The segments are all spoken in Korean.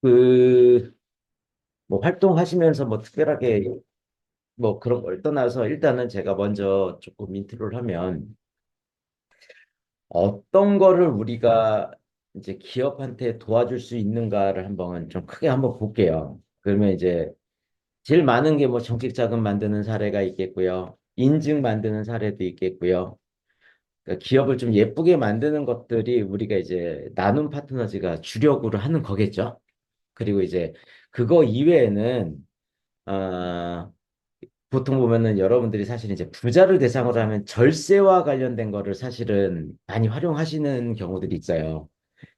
그, 뭐, 활동하시면서 뭐, 특별하게, 뭐, 그런 걸 떠나서 일단은 제가 먼저 조금 인트로를 하면, 어떤 거를 우리가 이제 기업한테 도와줄 수 있는가를 한번 좀 크게 한번 볼게요. 그러면 이제, 제일 많은 게 뭐, 정책 자금 만드는 사례가 있겠고요. 인증 만드는 사례도 있겠고요. 그러니까 기업을 좀 예쁘게 만드는 것들이 우리가 이제 나눔 파트너즈가 주력으로 하는 거겠죠. 그리고 이제 그거 이외에는 보통 보면은 여러분들이 사실 이제 부자를 대상으로 하면 절세와 관련된 거를 사실은 많이 활용하시는 경우들이 있어요.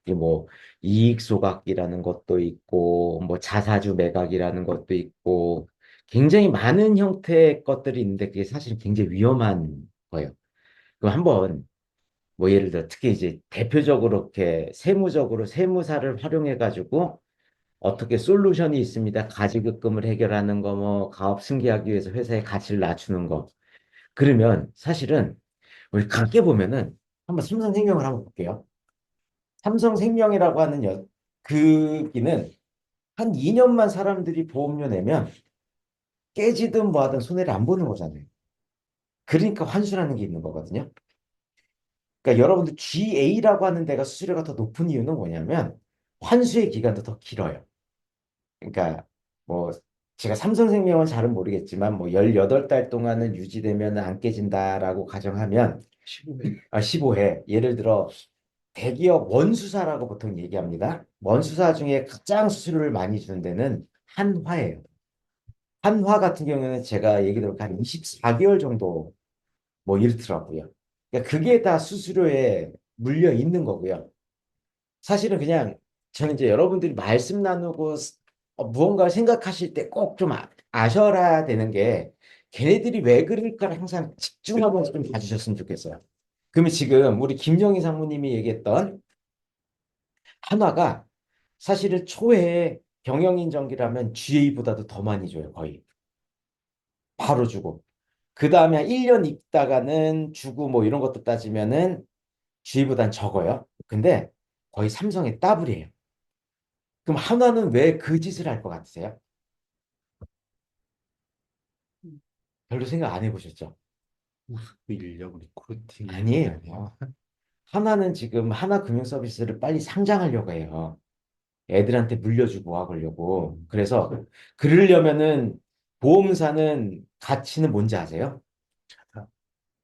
이게 뭐 이익 소각이라는 것도 있고 뭐 자사주 매각이라는 것도 있고 굉장히 많은 형태의 것들이 있는데 그게 사실 굉장히 위험한 거예요. 그럼 한번 뭐 예를 들어 특히 이제 대표적으로 이렇게 세무적으로 세무사를 활용해 가지고 어떻게 솔루션이 있습니다. 가지급금을 해결하는 거, 뭐 가업 승계하기 위해서 회사의 가치를 낮추는 거. 그러면 사실은 우리 가게 보면은 한번 삼성생명을 한번 볼게요. 삼성생명이라고 하는 그 기는 한 2년만 사람들이 보험료 내면 깨지든 뭐 하든 손해를 안 보는 거잖아요. 그러니까 환수라는 게 있는 거거든요. 그러니까 여러분들 GA라고 하는 데가 수수료가 더 높은 이유는 뭐냐면 환수의 기간도 더 길어요. 그러니까 뭐 제가 삼성생명은 잘은 모르겠지만 뭐 18달 동안은 유지되면 안 깨진다라고 가정하면 15회 예를 들어 대기업 원수사라고 보통 얘기합니다. 원수사 중에 가장 수수료를 많이 주는 데는 한화예요. 한화 같은 경우는 제가 얘기 들어보니까 한 24개월 정도 뭐 이렇더라고요. 그러니까 그게 다 수수료에 물려 있는 거고요. 사실은 그냥 저는 이제 여러분들이 말씀 나누고 무언가 생각하실 때 꼭 좀 아셔야 되는 게 걔네들이 왜 그럴까를 항상 집중하면서 좀 봐주셨으면 좋겠어요. 그러면 지금 우리 김정희 상무님이 얘기했던 한화가 사실은 초회에 경영인정기라면 GA보다도 더 많이 줘요, 거의. 바로 주고. 그 다음에 한 1년 있다가는 주고 뭐 이런 것도 따지면은 GA보단 적어요. 근데 거의 삼성의 더블이에요. 그럼 한화는 왜 그 짓을 할 것 같으세요? 별로 생각 안 해보셨죠? 우수 인력 리크루팅 아니에요. 때문에. 하나는 지금 하나 금융 서비스를 빨리 상장하려고 해요. 애들한테 물려주고 와보려고. 그래서 그러려면은 보험사는 가치는 뭔지 아세요?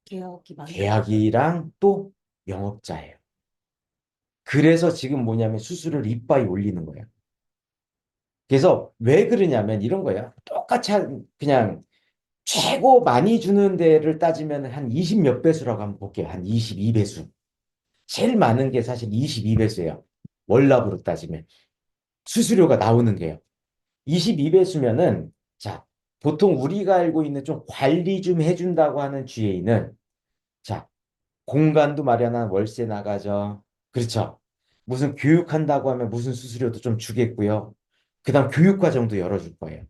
계약이 많이 계약이랑 또 영업자예요. 그래서 지금 뭐냐면 수수료를 이빠이 올리는 거예요. 그래서 왜 그러냐면 이런 거예요. 똑같이 그냥 최고 많이 주는 데를 따지면 한 20 몇 배수라고 한번 볼게요. 한 22배수. 제일 많은 게 사실 22배수예요. 월납으로 따지면. 수수료가 나오는 게요. 22배수면은, 자, 보통 우리가 알고 있는 좀 관리 좀 해준다고 하는 GA는, 자, 공간도 마련한 월세 나가죠. 그렇죠. 무슨 교육한다고 하면 무슨 수수료도 좀 주겠고요. 그다음 교육 과정도 열어줄 거예요.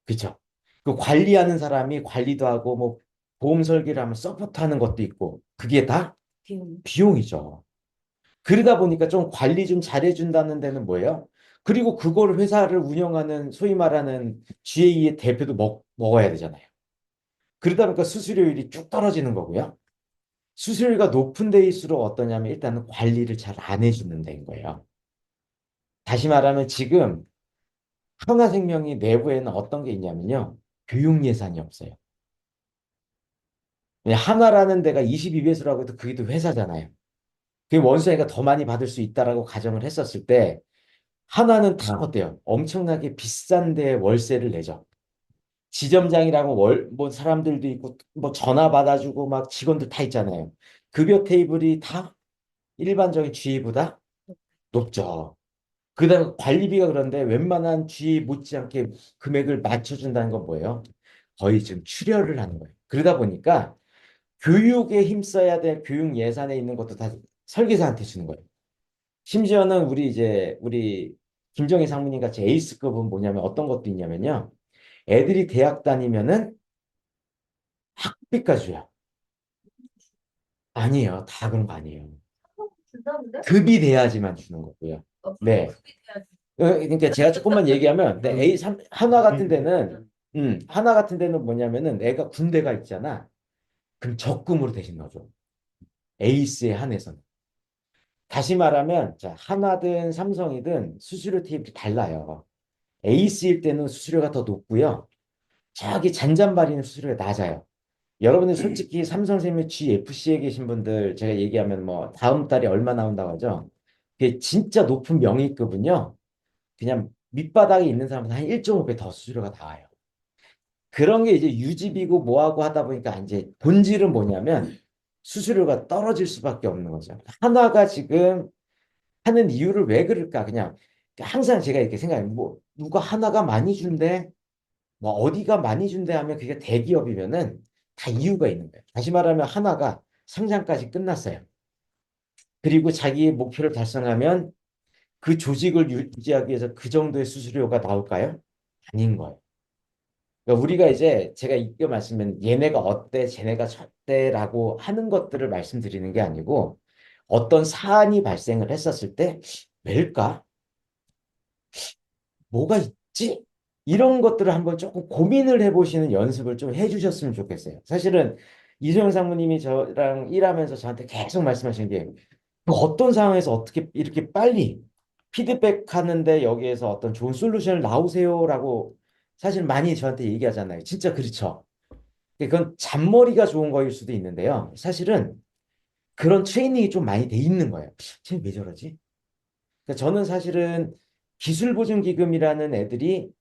그렇죠. 그 관리하는 사람이 관리도 하고 뭐 보험 설계를 하면 서포트하는 것도 있고 그게 다 비용이죠. 그러다 보니까 좀 관리 좀 잘해준다는 데는 뭐예요? 그리고 그걸 회사를 운영하는 소위 말하는 GA의 대표도 먹어야 되잖아요. 그러다 보니까 수수료율이 쭉 떨어지는 거고요. 수수료가 높은 데일수록 어떠냐면 일단은 관리를 잘 안 해주는 데인 거예요. 다시 말하면 지금 하나생명이 내부에는 어떤 게 있냐면요. 교육 예산이 없어요. 하나라는 데가 22배수라고 해도 그게 또 회사잖아요. 그게 원수니까 더 많이 받을 수 있다라고 가정을 했었을 때 하나는 다 어때요? 엄청나게 비싼데 월세를 내죠. 지점장이라고 뭐 사람들도 있고 뭐 전화 받아주고 막 직원들 다 있잖아요. 급여 테이블이 다 일반적인 GA보다 높죠. 그다음 관리비가 그런데 웬만한 GA 못지않게 금액을 맞춰준다는 건 뭐예요? 거의 지금 출혈을 하는 거예요. 그러다 보니까 교육에 힘써야 될 교육 예산에 있는 것도 다 설계사한테 주는 거예요. 심지어는 우리 김정희 상무님 같이 에이스급은 뭐냐면 어떤 것도 있냐면요. 애들이 대학 다니면은 학비까지 줘요. 아니에요. 다 그런 거 아니에요. 급이 돼야지만 주는 거고요. 네. 그러니까 제가 조금만 얘기하면, 네, A3, 한화 같은 데는, 한화 같은 데는 뭐냐면은 애가 군대가 있잖아. 그럼 적금으로 대신 넣어줘. 에이스에 한해서는. 다시 말하면, 자, 한화든 삼성이든 수수료 팁이 달라요. 에이스일 때는 수수료가 더 높고요. 저기 잔잔바리는 수수료가 낮아요. 여러분들 솔직히 삼성생명 GFC에 계신 분들 제가 얘기하면 뭐 다음 달에 얼마 나온다고 하죠. 그게 진짜 높은 명의급은요. 그냥 밑바닥에 있는 사람보다 한 1.5배 더 수수료가 나와요. 그런 게 이제 유지비고 뭐하고 하다 보니까 이제 본질은 뭐냐면 수수료가 떨어질 수밖에 없는 거죠. 하나가 지금 하는 이유를 왜 그럴까? 그냥 항상 제가 이렇게 생각해요. 뭐 누가 하나가 많이 준대, 뭐 어디가 많이 준대 하면 그게 대기업이면은 다 이유가 있는 거예요. 다시 말하면 하나가 상장까지 끝났어요. 그리고 자기의 목표를 달성하면 그 조직을 유지하기 위해서 그 정도의 수수료가 나올까요? 아닌 거예요. 그러니까 우리가 이제 제가 이거 말씀은 얘네가 어때, 쟤네가 저때라고 하는 것들을 말씀드리는 게 아니고 어떤 사안이 발생을 했었을 때 왜일까? 뭐가 있지? 이런 것들을 한번 조금 고민을 해보시는 연습을 좀 해주셨으면 좋겠어요. 사실은 이소영 상무님이 저랑 일하면서 저한테 계속 말씀하시는 게 어떤 상황에서 어떻게 이렇게 빨리 피드백 하는데 여기에서 어떤 좋은 솔루션을 나오세요라고 사실 많이 저한테 얘기하잖아요. 진짜 그렇죠. 그건 잔머리가 좋은 거일 수도 있는데요. 사실은 그런 트레이닝이 좀 많이 돼 있는 거예요. 쟤왜 저러지? 그러니까 저는 사실은 기술보증기금이라는 애들이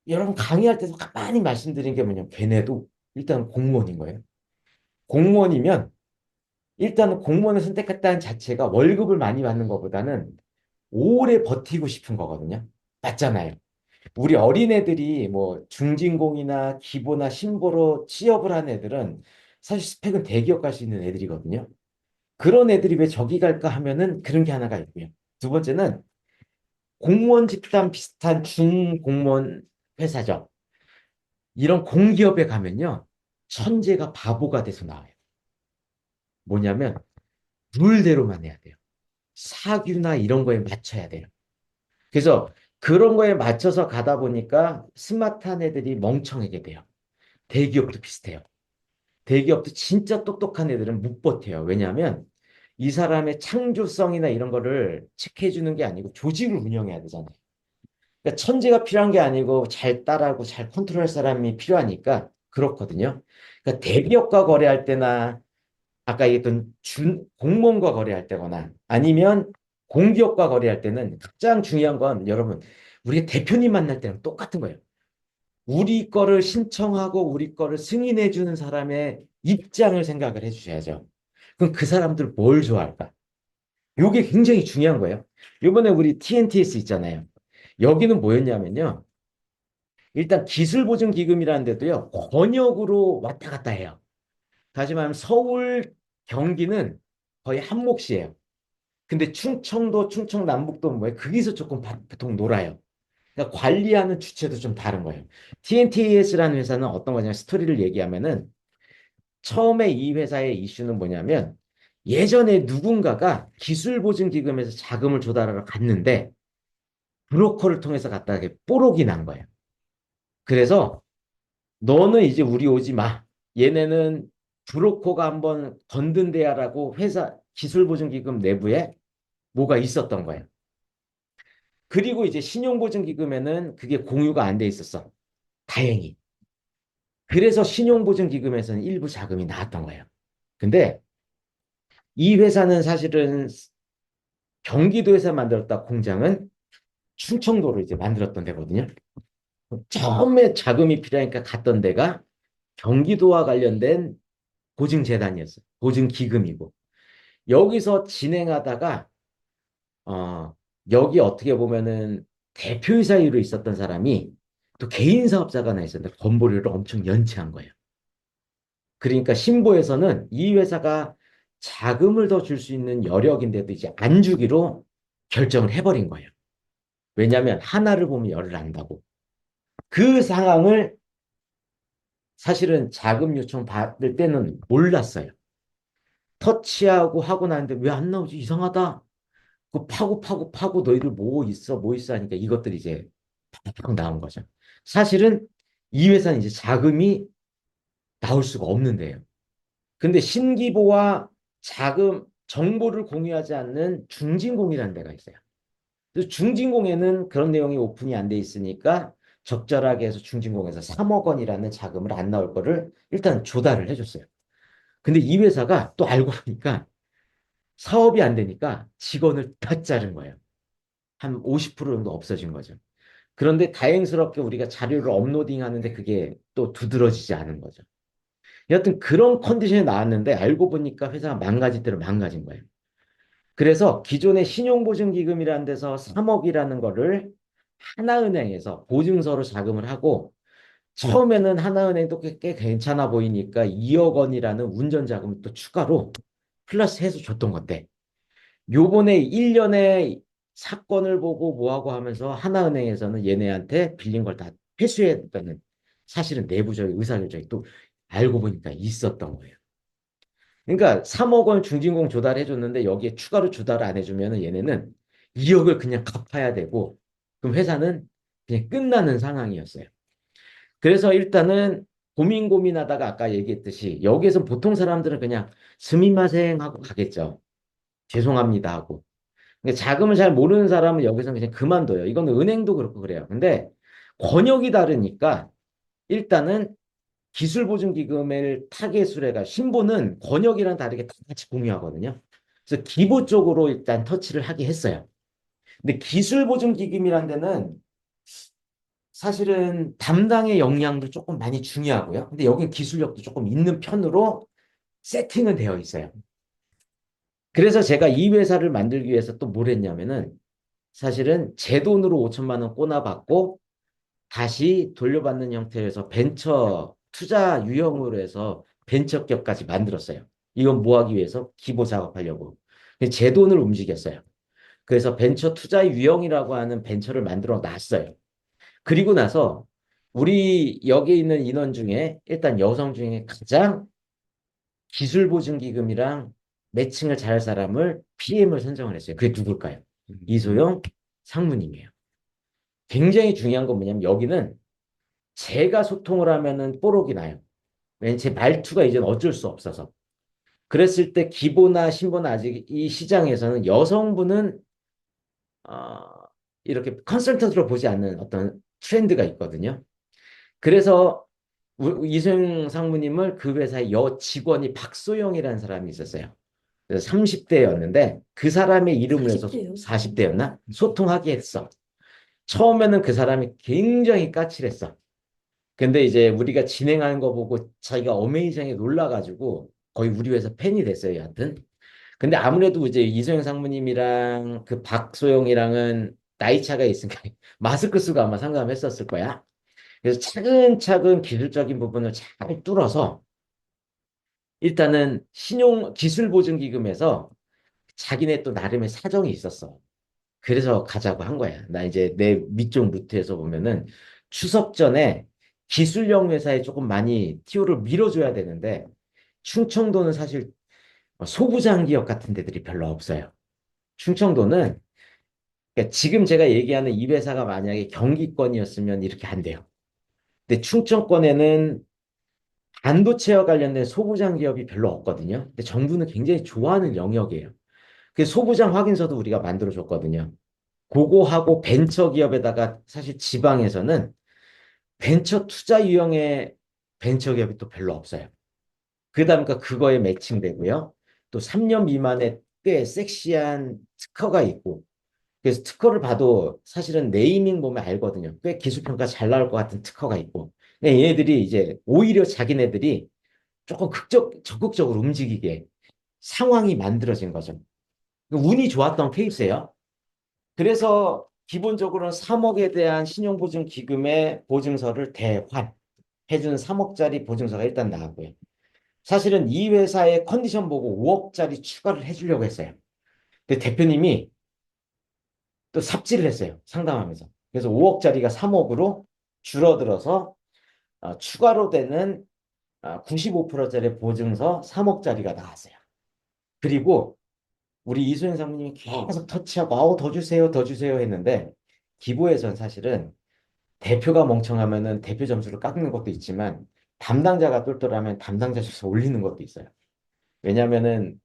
여러분 강의할 때도 많이 말씀드린 게 뭐냐면 걔네도 일단 공무원인 거예요. 공무원이면 일단 공무원을 선택했다는 자체가 월급을 많이 받는 것보다는 오래 버티고 싶은 거거든요. 맞잖아요. 우리 어린애들이 뭐 중진공이나 기보나 신보로 취업을 한 애들은 사실 스펙은 대기업 갈 수 있는 애들이거든요. 그런 애들이 왜 저기 갈까 하면은 그런 게 하나가 있고요. 두 번째는 공무원 집단 비슷한 중공무원 회사죠. 이런 공기업에 가면요. 천재가 바보가 돼서 나와요. 뭐냐면 룰대로만 해야 돼요. 사규나 이런 거에 맞춰야 돼요. 그래서 그런 거에 맞춰서 가다 보니까 스마트한 애들이 멍청하게 돼요. 대기업도 비슷해요. 대기업도 진짜 똑똑한 애들은 못 버텨요. 왜냐하면 이 사람의 창조성이나 이런 거를 체크해 주는 게 아니고 조직을 운영해야 되잖아요. 그러니까 천재가 필요한 게 아니고 잘 따라하고 잘 컨트롤할 사람이 필요하니까 그렇거든요. 그러니까 대기업과 거래할 때나 아까 얘기했던 공무원과 거래할 때거나 아니면 공기업과 거래할 때는 가장 중요한 건 여러분 우리가 대표님 만날 때랑 똑같은 거예요. 우리 거를 신청하고 우리 거를 승인해 주는 사람의 입장을 생각을 해 주셔야죠. 그럼 그 사람들 뭘 좋아할까? 이게 굉장히 중요한 거예요. 이번에 우리 TNTS 있잖아요. 여기는 뭐였냐면요. 일단 기술보증기금이라는 데도요. 권역으로 왔다 갔다 해요. 다시 말하면 서울, 경기는 거의 한 몫이에요. 근데 충청도, 충청남북도 뭐예요? 거기서 조금 보통 놀아요. 그러니까 관리하는 주체도 좀 다른 거예요. TNTS라는 회사는 어떤 거냐면 스토리를 얘기하면은 처음에 이 회사의 이슈는 뭐냐면 예전에 누군가가 기술보증기금에서 자금을 조달하러 갔는데 브로커를 통해서 갔다가 뽀록이 난 거예요. 그래서 너는 이제 우리 오지 마. 얘네는 브로커가 한번 건든대야라고 회사 기술보증기금 내부에 뭐가 있었던 거예요. 그리고 이제 신용보증기금에는 그게 공유가 안 돼 있었어. 다행히. 그래서 신용보증기금에서는 일부 자금이 나왔던 거예요. 근데 이 회사는 사실은 경기도에서 만들었다 공장은 충청도로 이제 만들었던 데거든요. 처음에 자금이 필요하니까 갔던 데가 경기도와 관련된 보증재단이었어요. 보증기금이고. 여기서 진행하다가 어, 여기 어떻게 보면은 대표이사 일로 있었던 사람이 또 개인 사업자가 하나 있었는데 건보료를 엄청 연체한 거예요. 그러니까 신보에서는 이 회사가 자금을 더 줄 수 있는 여력인데도 이제 안 주기로 결정을 해버린 거예요. 왜냐하면 하나를 보면 열을 안다고. 그 상황을 사실은 자금 요청 받을 때는 몰랐어요. 터치하고 하고 나는데 왜 안 나오지? 이상하다. 그 파고 너희들 뭐 있어 하니까 이것들이 이제 팍 나온 거죠. 사실은 이 회사는 이제 자금이 나올 수가 없는데요. 근데 신기보와 자금, 정보를 공유하지 않는 중진공이라는 데가 있어요. 그래서 중진공에는 그런 내용이 오픈이 안 돼 있으니까 적절하게 해서 중진공에서 3억 원이라는 자금을 안 나올 거를 일단 조달을 해줬어요. 근데 이 회사가 또 알고 보니까 사업이 안 되니까 직원을 다 자른 거예요. 한 50% 정도 없어진 거죠. 그런데 다행스럽게 우리가 자료를 업로딩 하는데 그게 또 두드러지지 않은 거죠. 여하튼 그런 컨디션이 나왔는데 알고 보니까 회사가 망가질 대로 망가진 거예요. 그래서 기존의 신용보증기금이라는 데서 3억이라는 거를 하나은행에서 보증서로 자금을 하고 처음에는 하나은행도 꽤 괜찮아 보이니까 2억 원이라는 운전자금을 또 추가로 플러스 해서 줬던 건데 요번에 1년에 사건을 보고 뭐하고 하면서 하나은행에서는 얘네한테 빌린 걸 다 회수했다는 사실은 내부적인 의사결정이 또 알고 보니까 있었던 거예요. 그러니까 3억 원 중진공 조달해 줬는데 여기에 추가로 조달을 안 해주면 얘네는 2억을 그냥 갚아야 되고 그럼 회사는 그냥 끝나는 상황이었어요. 그래서 일단은 고민하다가 아까 얘기했듯이 여기에서 보통 사람들은 그냥 스미마셍 하고 가겠죠. 죄송합니다 하고. 그러니까 자금을 잘 모르는 사람은 여기서 그냥 그만둬요. 이건 은행도 그렇고 그래요. 근데 권역이 다르니까 일단은 기술보증기금을 타겟으로 신보는 권역이랑 다르게 다 같이 공유하거든요. 그래서 기본적으로 일단 터치를 하게 했어요. 근데 기술보증기금이란 데는 사실은 담당의 역량도 조금 많이 중요하고요. 근데 여기 기술력도 조금 있는 편으로 세팅은 되어 있어요. 그래서 제가 이 회사를 만들기 위해서 또 뭘 했냐면은 사실은 제 돈으로 5천만 원 꼬나받고 다시 돌려받는 형태에서 벤처 투자 유형으로 해서 벤처 기업까지 만들었어요. 이건 뭐 하기 위해서? 기보 작업하려고. 제 돈을 움직였어요. 그래서 벤처 투자 유형이라고 하는 벤처를 만들어 놨어요. 그리고 나서 우리 여기 있는 인원 중에 일단 여성 중에 가장 기술보증기금이랑 매칭을 잘할 사람을 PM을 선정을 했어요. 그게 누굴까요? 이소영 상무님이에요. 굉장히 중요한 건 뭐냐면 여기는 제가 소통을 하면은 뽀록이 나요. 왜냐면 제 말투가 이제는 어쩔 수 없어서. 그랬을 때 기보나 신보나 아직 이 시장에서는 여성분은 어, 이렇게 컨설턴트로 보지 않는 어떤 트렌드가 있거든요. 그래서 이소영 상무님을 그 회사의 여 직원이 박소영이라는 사람이 있었어요. 그래서 30대였는데 그 사람의 이름을 해서 40대요? 40대였나? 소통하게 했어. 처음에는 그 사람이 굉장히 까칠했어. 근데 이제 우리가 진행하는 거 보고 자기가 어메이징하게 놀라가지고 거의 우리 회사 팬이 됐어요, 여하튼. 근데 아무래도 이제 이소영 상무님이랑 그 박소영이랑은 나이 차가 있으니까 마스크 쓰고 아마 상담했었을 거야. 그래서 차근차근 기술적인 부분을 잘 뚫어서 일단은 기술보증기금에서 자기네 또 나름의 사정이 있었어. 그래서 가자고 한 거야. 나 이제 내 밑쪽 루트에서 보면은 추석 전에 기술형 회사에 조금 많이 티오를 밀어줘야 되는데 충청도는 사실 소부장 기업 같은 데들이 별로 없어요. 충청도는 그러니까 지금 제가 얘기하는 이 회사가 만약에 경기권이었으면 이렇게 안 돼요. 근데 충청권에는 반도체와 관련된 소부장 기업이 별로 없거든요. 근데 정부는 굉장히 좋아하는 영역이에요. 그 소부장 확인서도 우리가 만들어줬거든요. 그거하고 벤처 기업에다가 사실 지방에서는 벤처 투자 유형의 벤처 기업이 또 별로 없어요. 그러다 보니까 그거에 매칭되고요. 또 3년 미만의 꽤 섹시한 특허가 있고 그래서 특허를 봐도 사실은 네이밍 보면 알거든요. 꽤 기술평가 잘 나올 것 같은 특허가 있고. 근데 얘네들이 이제 오히려 자기네들이 조금 적극적으로 움직이게 상황이 만들어진 거죠. 운이 좋았던 케이스예요. 그래서 기본적으로는 3억에 대한 신용보증기금의 보증서를 대환해주는 3억짜리 보증서가 일단 나왔고요. 사실은 이 회사의 컨디션 보고 5억짜리 추가를 해주려고 했어요. 근데 대표님이 또 삽질을 했어요. 상담하면서. 그래서 5억짜리가 3억으로 줄어들어서 추가로 되는 95%짜리 보증서 3억짜리가 나왔어요. 그리고 우리 이수연 사모님이 계속 터치하고 아우 더 주세요 더 주세요 했는데 기부에선 사실은 대표가 멍청하면은 대표 점수를 깎는 것도 있지만 담당자가 똘똘하면 담당자 점수 올리는 것도 있어요. 왜냐면은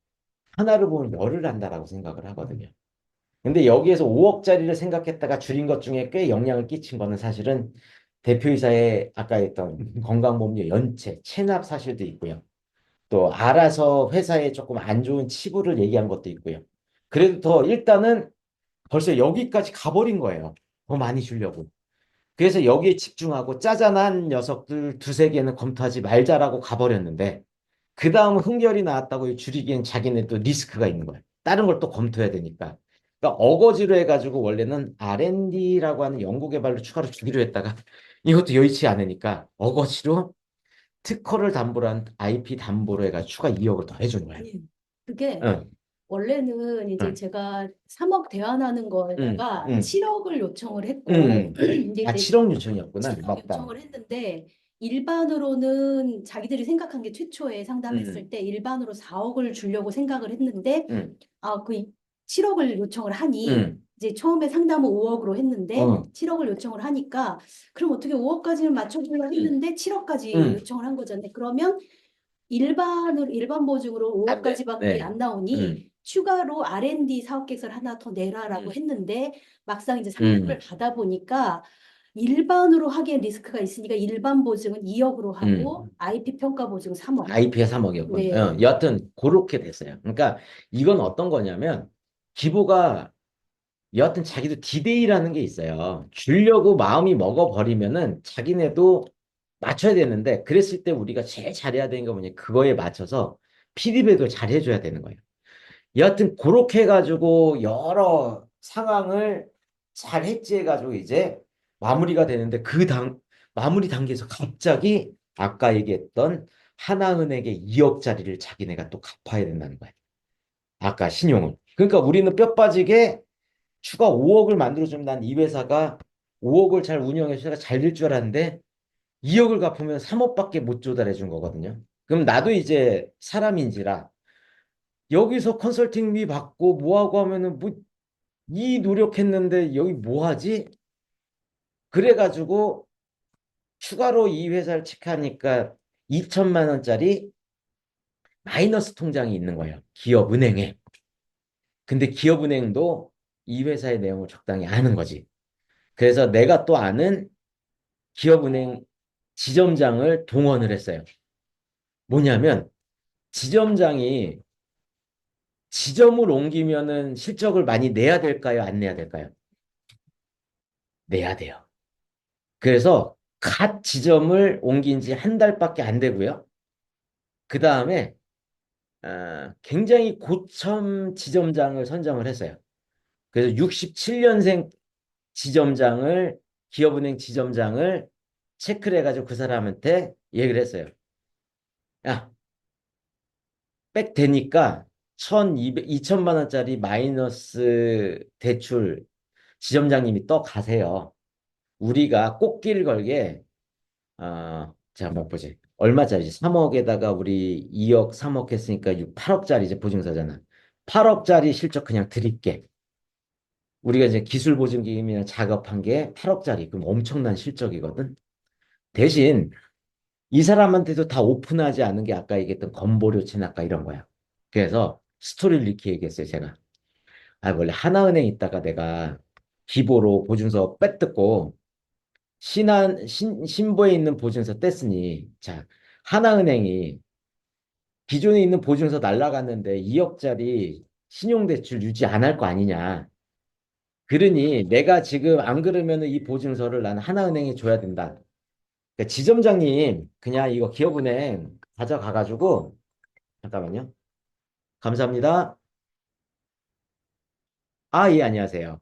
하나를 보면 열을 한다라고 생각을 하거든요. 근데 여기에서 5억짜리를 생각했다가 줄인 것 중에 꽤 영향을 끼친 거는 사실은 대표이사의 아까 했던 건강보험료 연체, 체납 사실도 있고요. 또 알아서 회사에 조금 안 좋은 치부를 얘기한 것도 있고요. 그래도 더 일단은 벌써 여기까지 가버린 거예요. 더 많이 주려고. 그래서 여기에 집중하고 짜잔한 녀석들 두세 개는 검토하지 말자라고 가버렸는데 그 다음 흥결이 나왔다고 줄이기엔 자기네 또 리스크가 있는 거예요. 다른 걸 또 검토해야 되니까. 그러니까 어거지로 해가지고 원래는 R&D라고 하는 연구개발로 추가로 주기로 했다가 이것도 여의치 않으니까 어거지로 특허를 담보로 한 IP 담보로 해가 추가 2억을 더 해준 거예요. 아니, 그게 응, 원래는 이제 응, 제가 3억 대환하는 응, 거에다가 응, 7억을 요청을 했고 응. 이제 아, 내 7억 요청이었구나. 7억 맞다. 요청을 했는데 일반으로는 자기들이 생각한 게 최초에 응, 상담했을 때 일반으로 4억을 주려고 생각을 했는데 응, 그 7억을 요청을 하니 응, 이제 처음에 상담은 5억으로 했는데 어, 7억을 요청을 하니까 그럼 어떻게 5억까지는 맞춰주려고 응, 했는데 7억까지 응. 요청을 한 거잖아요. 그러면 일반 보증으로 안 돼. 5억까지밖에 네. 안 나오니 응, 추가로 R&D 사업 계획서를 하나 더 내라라고 응, 했는데 막상 이제 상담을 응, 받아보니까 일반으로 하기엔 리스크가 있으니까 일반 보증은 2억으로 응. 하고 IP 평가 보증 3억. IP가 3억이었군. 네. 여하튼 그렇게 됐어요. 그러니까 이건 어떤 거냐면 기부가 여하튼 자기도 디데이라는 게 있어요. 주려고 마음이 먹어버리면은 자기네도 맞춰야 되는데 그랬을 때 우리가 제일 잘해야 되는 게 뭐냐 그거에 맞춰서 피드백을 잘 해줘야 되는 거예요. 여하튼 그렇게 해가지고 여러 상황을 잘 해지해가지고 이제 마무리가 되는데 마무리 단계에서 갑자기 아까 얘기했던 하나은행에 2억짜리를 자기네가 또 갚아야 된다는 거예요. 아까 신용을. 그러니까 우리는 뼈 빠지게 추가 5억을 만들어주면 난 이 회사가 5억을 잘 운영해서 잘 될 줄 알았는데 2억을 갚으면 3억밖에 못 조달해 준 거거든요. 그럼 나도 이제 사람인지라 여기서 컨설팅비 받고 뭐하고 하면은 뭐 이 노력했는데 여기 뭐 하지? 그래가지고 추가로 이 회사를 체크하니까 2천만 원짜리 마이너스 통장이 있는 거예요. 기업은행에. 근데 기업은행도 이 회사의 내용을 적당히 아는 거지. 그래서 내가 또 아는 기업은행 지점장을 동원을 했어요. 뭐냐면 지점장이 지점을 옮기면은 실적을 많이 내야 될까요? 안 내야 될까요? 내야 돼요. 그래서 갓 지점을 옮긴 지 한 달밖에 안 되고요. 그 다음에 굉장히 고참 지점장을 선정을 했어요. 그래서 67년생 지점장을 기업은행 지점장을 체크를 해가지고 그 사람한테 얘기를 했어요. 야, 백 되니까 2천만 원짜리 마이너스 대출 지점장님이 떠 가세요. 우리가 꽃길 걸게 자, 한번 보지. 얼마짜리지? 3억에다가 우리 2억, 3억 했으니까 8억짜리 이제 보증서잖아. 8억짜리 실적 그냥 드릴게. 우리가 이제 기술 보증기금이나 작업한 게 8억짜리. 그럼 엄청난 실적이거든. 대신 이 사람한테도 다 오픈하지 않은 게 아까 얘기했던 건보료 체납과 이런 거야. 그래서 스토리를 이렇게 얘기했어요, 제가. 원래 하나은행 있다가 내가 기보로 보증서 빼뜯고 신보에 있는 보증서 뗐으니, 자, 하나은행이 기존에 있는 보증서 날라갔는데 2억짜리 신용대출 유지 안 할 거 아니냐. 그러니 내가 지금 안 그러면 이 보증서를 나는 하나은행에 줘야 된다. 그러니까 지점장님, 그냥 이거 기업은행 가져가가지고, 잠깐만요. 감사합니다. 예, 안녕하세요.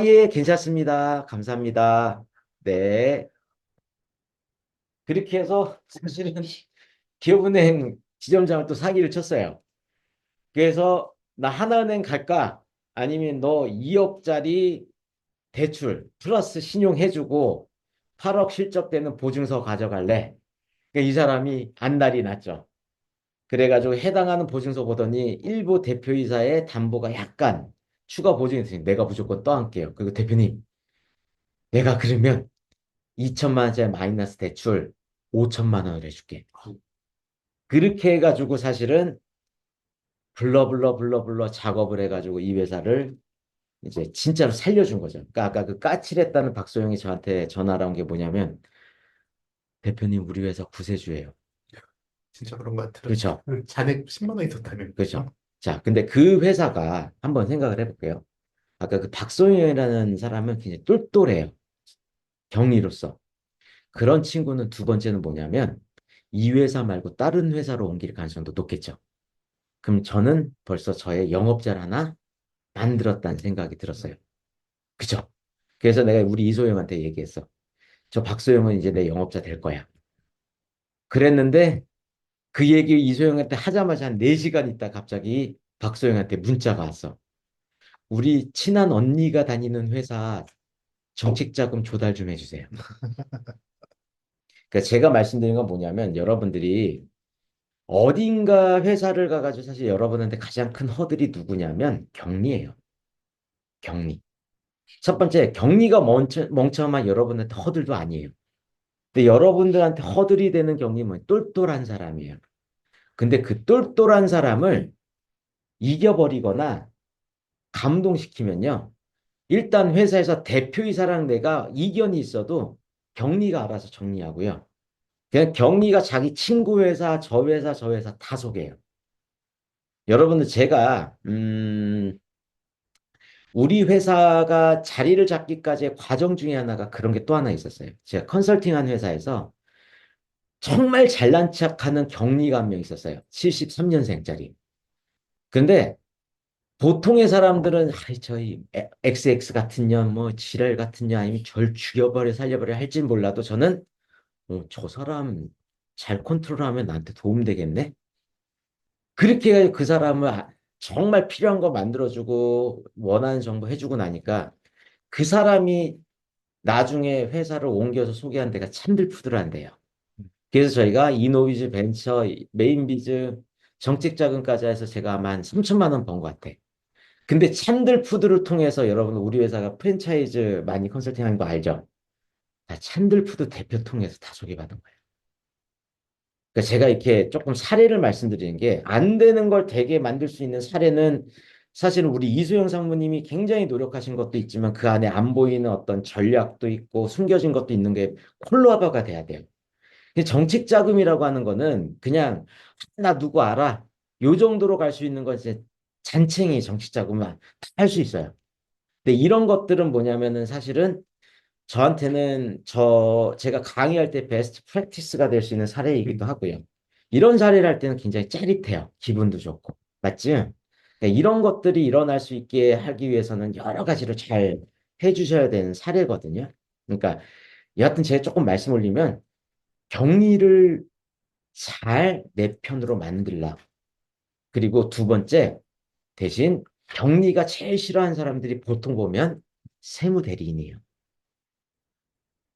예, 괜찮습니다. 감사합니다. 네. 그렇게 해서 사실은 기업은행 지점장을 또 사기를 쳤어요. 그래서 나 하나은행 갈까? 아니면 너 2억짜리 대출 플러스 신용 해주고 8억 실적되는 보증서 가져갈래? 그러니까 이 사람이 안달이 났죠. 그래가지고 해당하는 보증서 보더니 일부 대표이사의 담보가 약간 추가 보증이 있으니 내가 무조건 떠안게요. 그리고 대표님, 내가 그러면 2천만 원짜리 마이너스 대출 5천만 원을 해줄게. 그렇게 해가지고 사실은 불러 작업을 해가지고 이 회사를 이제 진짜로 살려준 거죠. 그러니까 아까 그 까칠했다는 박소영이 저한테 전화를 온 게 뭐냐면 대표님 우리 회사 구세주예요. 진짜 그런 것 같아요. 그렇죠. 잔액 10만 원 있었다면. 그렇죠. 자, 근데 그 회사가 한번 생각을 해볼게요. 아까 그 박소영이라는 사람은 굉장히 똘똘해요. 경리로서. 그런 친구는 두 번째는 뭐냐면 이 회사 말고 다른 회사로 옮길 가능성도 높겠죠. 그럼 저는 벌써 저의 영업자를 하나 만들었다는 생각이 들었어요. 그죠? 그래서 내가 우리 이소영한테 얘기했어. 저 박소영은 이제 내 영업자 될 거야. 그랬는데 그 얘기 이소영한테 하자마자 한 4시간 있다 갑자기 박소영한테 문자가 왔어. 우리 친한 언니가 다니는 회사 정책자금 조달 좀 해주세요. 그러니까 제가 말씀드린 건 뭐냐면 여러분들이 어딘가 회사를 가가지고 사실 여러분한테 가장 큰 허들이 누구냐면 격리예요. 격리. 첫 번째, 격리가 멍청한 여러분한테 허들도 아니에요. 근데 여러분들한테 허들이 되는 격리는 똘똘한 사람이에요. 근데 그 똘똘한 사람을 이겨버리거나 감동시키면요. 일단 회사에서 대표이사랑 내가 이견이 있어도 격리가 알아서 정리하고요. 그냥 격리가 자기 친구 회사, 저 회사 다 속여요. 여러분들 제가 우리 회사가 자리를 잡기까지의 과정 중에 하나가 그런 게 또 하나 있었어요. 제가 컨설팅한 회사에서 정말 잘난 척하는 격리가 한 명 있었어요. 73년생짜리. 근데 보통의 사람들은 아이 저희 XX 같은 년, 뭐 지랄 같은 년 아니면 절 죽여버려 살려버려 할진 몰라도 저는 저 사람 잘 컨트롤하면 나한테 도움되겠네. 그렇게 해가지고 그 사람을 정말 필요한 거 만들어주고 원하는 정보 해주고 나니까 그 사람이 나중에 회사를 옮겨서 소개한 데가 찬들푸드란데요. 그래서 저희가 이노비즈 벤처, 메인비즈 정책 자금까지 해서 제가 아마 한 3천만 원 번 것 같아. 근데 찬들푸드를 통해서 여러분 우리 회사가 프랜차이즈 많이 컨설팅하는 거 알죠? 다 찬들푸드 대표 통해서 다 소개받은 거예요. 그러니까 제가 이렇게 조금 사례를 말씀드리는 게 안 되는 걸 되게 만들 수 있는 사례는 사실은 우리 이수영 상무님이 굉장히 노력하신 것도 있지만 그 안에 안 보이는 어떤 전략도 있고 숨겨진 것도 있는 게 콜라보가 돼야 돼요. 근데 정책 자금이라고 하는 거는 그냥 나 누구 알아? 요 정도로 갈 수 있는 건 이제 잔챙이 정책 자금만 할 수 있어요. 근데 이런 것들은 뭐냐면은 사실은 저한테는 제가 강의할 때 베스트 프랙티스가 될 수 있는 사례이기도 하고요. 이런 사례를 할 때는 굉장히 짜릿해요. 기분도 좋고. 맞지? 그러니까 이런 것들이 일어날 수 있게 하기 위해서는 여러 가지를 잘 해주셔야 되는 사례거든요. 그러니까 여하튼 제가 조금 말씀 올리면 격리를 잘 내 편으로 만들라. 그리고 두 번째, 대신 격리가 제일 싫어하는 사람들이 보통 보면 세무대리인이에요.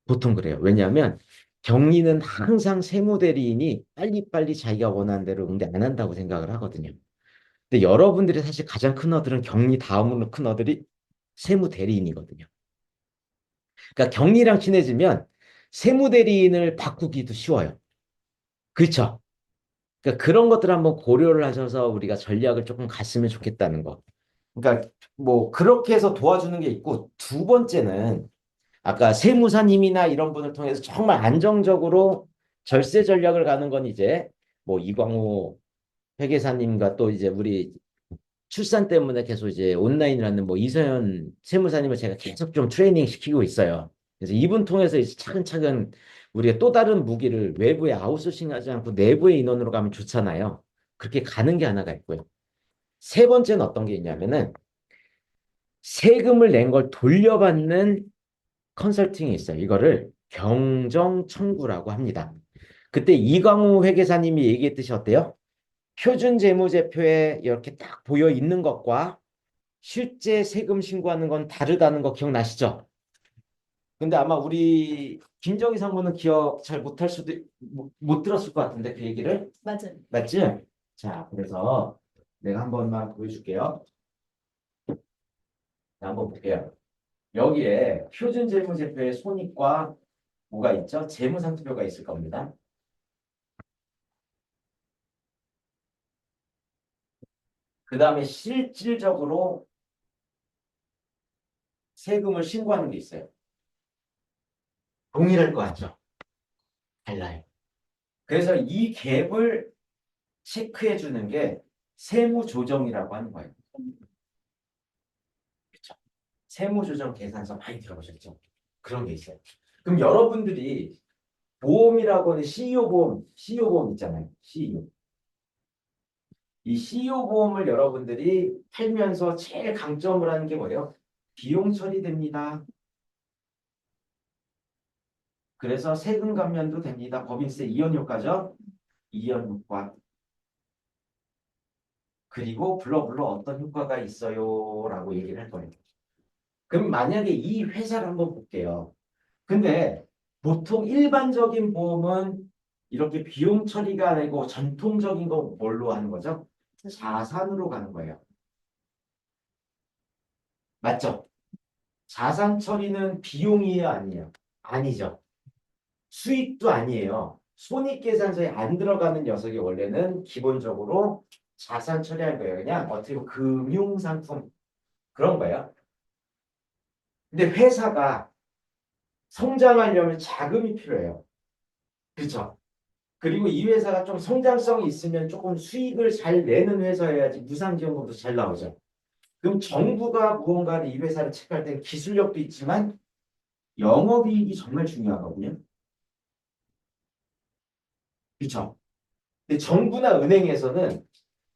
보통 그래요. 왜냐하면 격리는 항상 세무대리인이 빨리빨리 자기가 원하는 대로 응대 안 한다고 생각을 하거든요. 근데 여러분들이 사실 가장 큰 어들은 격리 다음으로 큰 어들이 세무대리인이거든요. 그러니까 격리랑 친해지면 세무대리인을 바꾸기도 쉬워요. 그렇죠? 그러니까 그런 것들 한번 고려를 하셔서 우리가 전략을 조금 갔으면 좋겠다는 거. 그러니까 뭐 그렇게 해서 도와주는 게 있고 두 번째는 아까 세무사님이나 이런 분을 통해서 정말 안정적으로 절세 전략을 가는 건 이제 뭐 이광호 회계사님과 또 이제 우리 출산 때문에 계속 이제 온라인을 하는 뭐 이서연 세무사님을 제가 계속 좀 트레이닝 시키고 있어요. 그래서 이분 통해서 이제 차근차근 우리가 또 다른 무기를 외부에 아웃소싱 하지 않고 내부의 인원으로 가면 좋잖아요. 그렇게 가는 게 하나가 있고요. 세 번째는 어떤 게 있냐면은 세금을 낸 걸 돌려받는 컨설팅이 있어요. 이거를 경정 청구라고 합니다. 그때 이광우 회계사님이 얘기했듯이 어때요? 표준 재무제표에 이렇게 딱 보여 있는 것과 실제 세금 신고하는 건 다르다는 거 기억나시죠? 근데 아마 우리 김정희 상무는 기억 잘 못할 수도 못 들었을 것 같은데 그 얘기를 맞아요. 맞지? 자, 그래서 내가 한 번만 보여줄게요. 자, 한번 볼게요. 여기에 표준 재무제표의 손익과 뭐가 있죠? 재무상투표가 있을 겁니다. 그 다음에 실질적으로 세금을 신고하는 게 있어요. 동일할 거 같죠? 달라요. 그래서 이 갭을 체크해 주는 게 세무조정이라고 하는 거예요. 그렇죠? 세무조정 계산서 많이 들어보셨죠? 그런 게 있어요. 그럼 여러분들이 보험이라고 하는 CEO 보험 있잖아요. CEO. 이 CEO 보험을 여러분들이 팔면서 제일 강점을 하는 게 뭐예요? 비용 처리됩니다. 그래서 세금 감면도 됩니다. 법인세 이연 효과죠. 이연 효과. 그리고 블러블러 어떤 효과가 있어요? 라고 얘기를 할 거예요. 그럼 만약에 이 회사를 한번 볼게요. 근데 보통 일반적인 보험은 이렇게 비용 처리가 아니고 전통적인 거 뭘로 하는 거죠? 자산으로 가는 거예요. 맞죠? 자산 처리는 비용이에요, 아니에요? 아니죠. 수익도 아니에요. 손익계산서에 안 들어가는 녀석이 원래는 기본적으로 자산 처리할 거예요. 그냥 어떻게 보면 금융상품 그런 거예요. 근데 회사가 성장하려면 자금이 필요해요. 그렇죠? 그리고 이 회사가 좀 성장성이 있으면 조금 수익을 잘 내는 회사여야지 무상지원금도 잘 나오죠. 그럼 정부가 무언가를 이 회사를 체크할 때는 기술력도 있지만 영업이익이 정말 중요하거든요. 그렇죠? 근데 정부나 은행에서는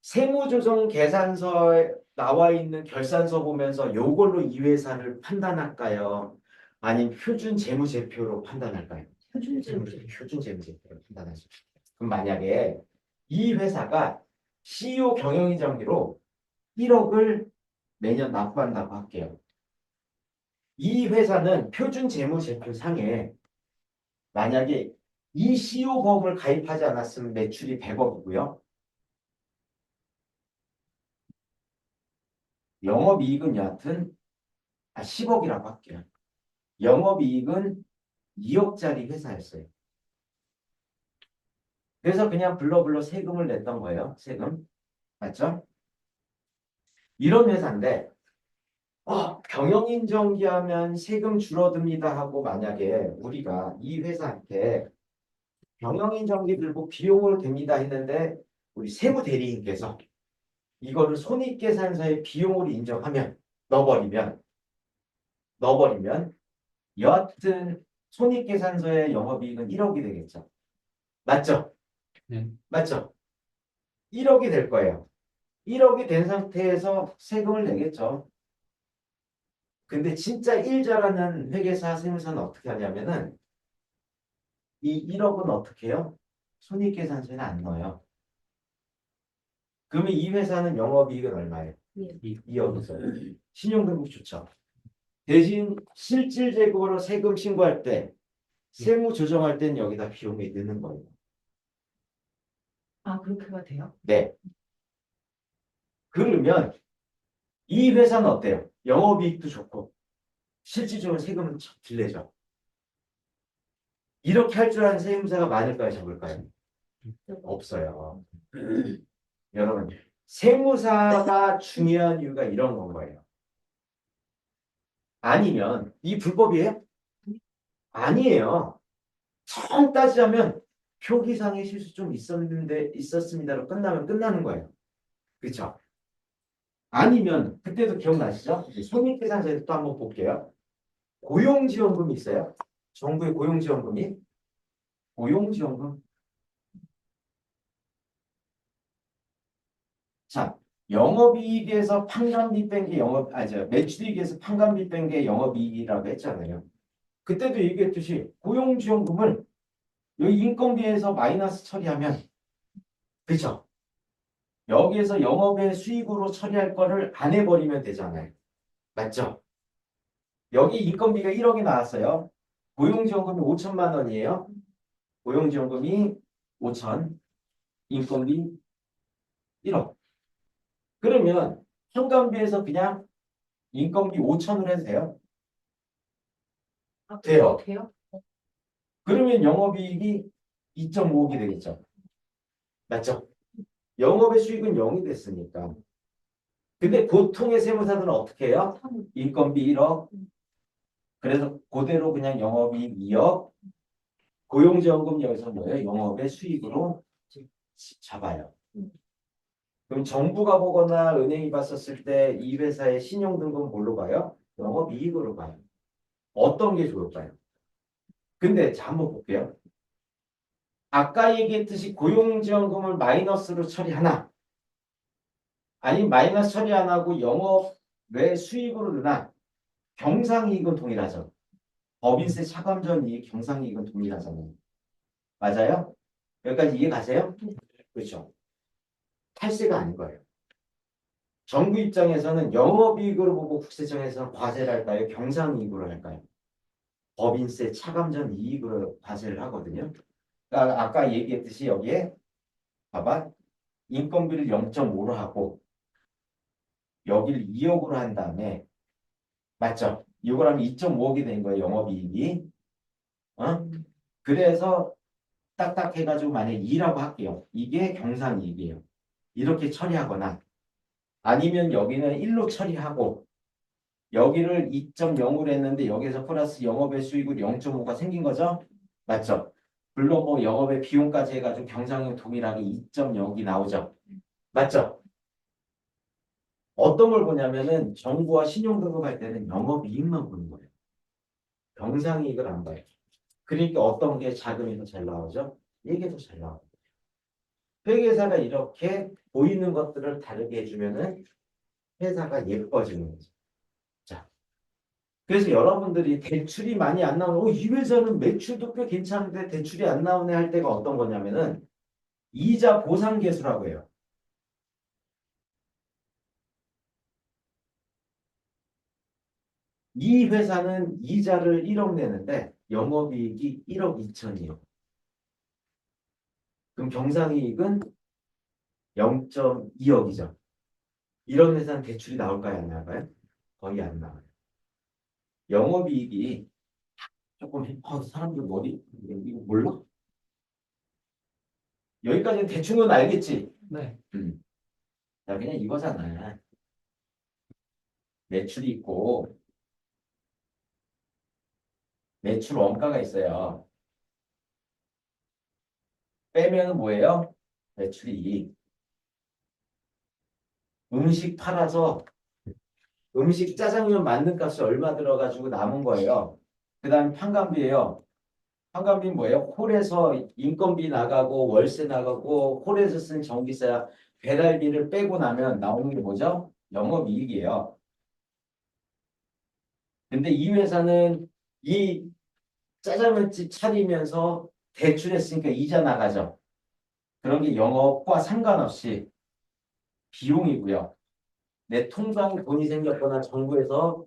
세무조정 계산서에 나와 있는 결산서 보면서 요걸로 이 회사를 판단할까요? 아니면 표준 재무제표로 판단할까요? 표준 재무제표로 판단하죠. 그럼 만약에 이 회사가 CEO 경영인정기로 1억을 매년 납부한다고 할게요. 이 회사는 표준 재무제표 상에 만약에 이 CEO 보험을 가입하지 않았으면 매출이 100억이고요. 영업이익은 여하튼 10억이라고 할게요. 영업이익은 2억짜리 회사였어요. 그래서 그냥 블러블러 세금을 냈던 거예요. 세금. 맞죠? 이런 회사인데 경영인정기 하면 세금 줄어듭니다 하고 만약에 우리가 이 회사한테 경영인정기 들고 비용으로 됩니다 했는데 우리 세무대리인께서 이거를 손익계산서에 비용으로 인정하면 넣어버리면 여하튼 손익계산서의 영업이익은 1억이 되겠죠. 맞죠? 네. 맞죠? 1억이 될 거예요. 1억이 된 상태에서 세금을 내겠죠. 근데 진짜 일 잘하는 회계사 세무사는 어떻게 하냐면은 이 1억은 어떻게 해요? 손익계산서에 안 넣어요. 그러면 이 회사는 영업이익은 얼마예요? 예. 2억이죠. 신용등급 좋죠. 대신 실질적으로 세금 신고할 때 세무 조정할 때는 여기다 비용이 드는 거예요. 아, 그렇게가 돼요? 네. 그러면 이 회사는 어때요? 영업이익도 좋고 실질적으로 세금은 덜 내죠. 이렇게 할 줄 아는 세무사가 많을까요? 적을까요? 없어요. 여러분, 세무사가 중요한 이유가 이런 건 거예요. 아니면 이 불법이에요? 아니에요. 정 따지자면 표기상의 실수 좀 있었습니다로 끝나면 끝나는 거예요. 그렇죠? 아니면 그때도 기억나시죠? 손익계산서에서 또 한번 볼게요. 고용지원금이 있어요. 정부의 고용지원금이. 고용지원금. 자, 영업이익에서 판관비 뺀 게 매출이익에서 판관비 뺀 게 영업이익이라고 했잖아요. 그때도 얘기했듯이 고용지원금을 여기 인건비에서 마이너스 처리하면 그렇죠? 여기에서 영업의 수익으로 처리할 거를 안 해버리면 되잖아요. 맞죠? 여기 인건비가 1억이 나왔어요. 고용지원금이 5천만 원이에요. 고용지원금이 5천, 인건비 1억. 그러면 현관비에서 그냥 인건비 5천으로 해도 돼요? 아, 돼요. 돼요? 그러면 영업이익이 2.5억이 되겠죠. 맞죠? 영업의 수익은 0이 됐으니까. 근데 보통의 세무사들은 어떻게 해요? 인건비 1억. 그래서 그대로 그냥 영업이익 2억. 고용지원금 여기서 뭐예요? 영업의 수익으로 잡아요. 그럼 정부가 보거나 은행이 봤었을 때 이 회사의 신용등급은 뭘로 봐요? 영업이익으로 봐요. 어떤 게 좋을까요? 근데 자, 한번 볼게요. 아까 얘기했듯이 고용지원금을 마이너스로 처리하나 아니면 마이너스 처리 안 하고 영업 외 수익으로 넣나 경상이익은 동일하죠. 법인세 차감전 이익, 경상이익은 동일하잖아요. 맞아요? 여기까지 이해 가세요? 그렇죠. 탈세가 아닌 거예요. 정부 입장에서는 영업이익으로 보고 국세청에서는 과세를 할까요? 경상이익으로 할까요? 법인세 차감전 이익으로 과세를 하거든요. 그러니까 아까 얘기했듯이 여기에 봐봐. 인건비를 0.5로 하고 여기를 2억으로 한 다음에 맞죠? 이걸 하면 2.5억이 된 거예요. 영업이익이. 어? 그래서 딱딱 해가지고 만약에 2라고 할게요. 이게 경상이익이에요. 이렇게 처리하거나 아니면 여기는 1로 처리하고 여기를 2.0으로 했는데 여기서 플러스 영업의 수익으로 0.5가 생긴 거죠? 맞죠? 물론 뭐 영업의 비용까지 해가지고 경상이익 동일하게 2.0이 나오죠? 맞죠? 어떤 걸 보냐면은 정부와 신용등급 할 때는 영업이익만 보는 거예요. 경상이익을 안 봐요. 그러니까 어떤 게 자금이 더 잘 나오죠? 이게 더 잘 나와요. 회계사가 이렇게 보이는 것들을 다르게 해주면은 회사가 예뻐지는 거죠. 자, 그래서 여러분들이 대출이 많이 안 나오는, 이 회사는 매출도 꽤 괜찮은데 대출이 안 나오네 할 때가 어떤 거냐면은 이자 보상 계수라고 해요. 이 회사는 이자를 1억 내는데 영업이익이 1억 2천이에요. 그럼 경상이익은 0.2억이죠. 이런 회사는 대출이 나올까요? 안 나올까요? 거의 안 나와요. 영업이익이 조금 사람들 머리 이거 몰라? 여기까지는 대충은 알겠지? 네. 자, 그냥 이거잖아. 매출이 있고 매출 원가가 있어요. 빼면 뭐예요? 매출이 음식 팔아서 음식 짜장면 만든 값이 얼마 들어가지고 남은 거예요. 그 다음에 판관비예요. 판관비는 뭐예요? 홀에서 인건비 나가고 월세 나가고 홀에서 쓴 전기세 배달비를 빼고 나면 나오는 게 뭐죠? 영업이익이에요. 근데 이 회사는 이 짜장면집 차리면서 대출했으니까 이자 나가죠. 그런 게 영업과 상관없이 비용이고요. 내 통장에 돈이 생겼거나 정부에서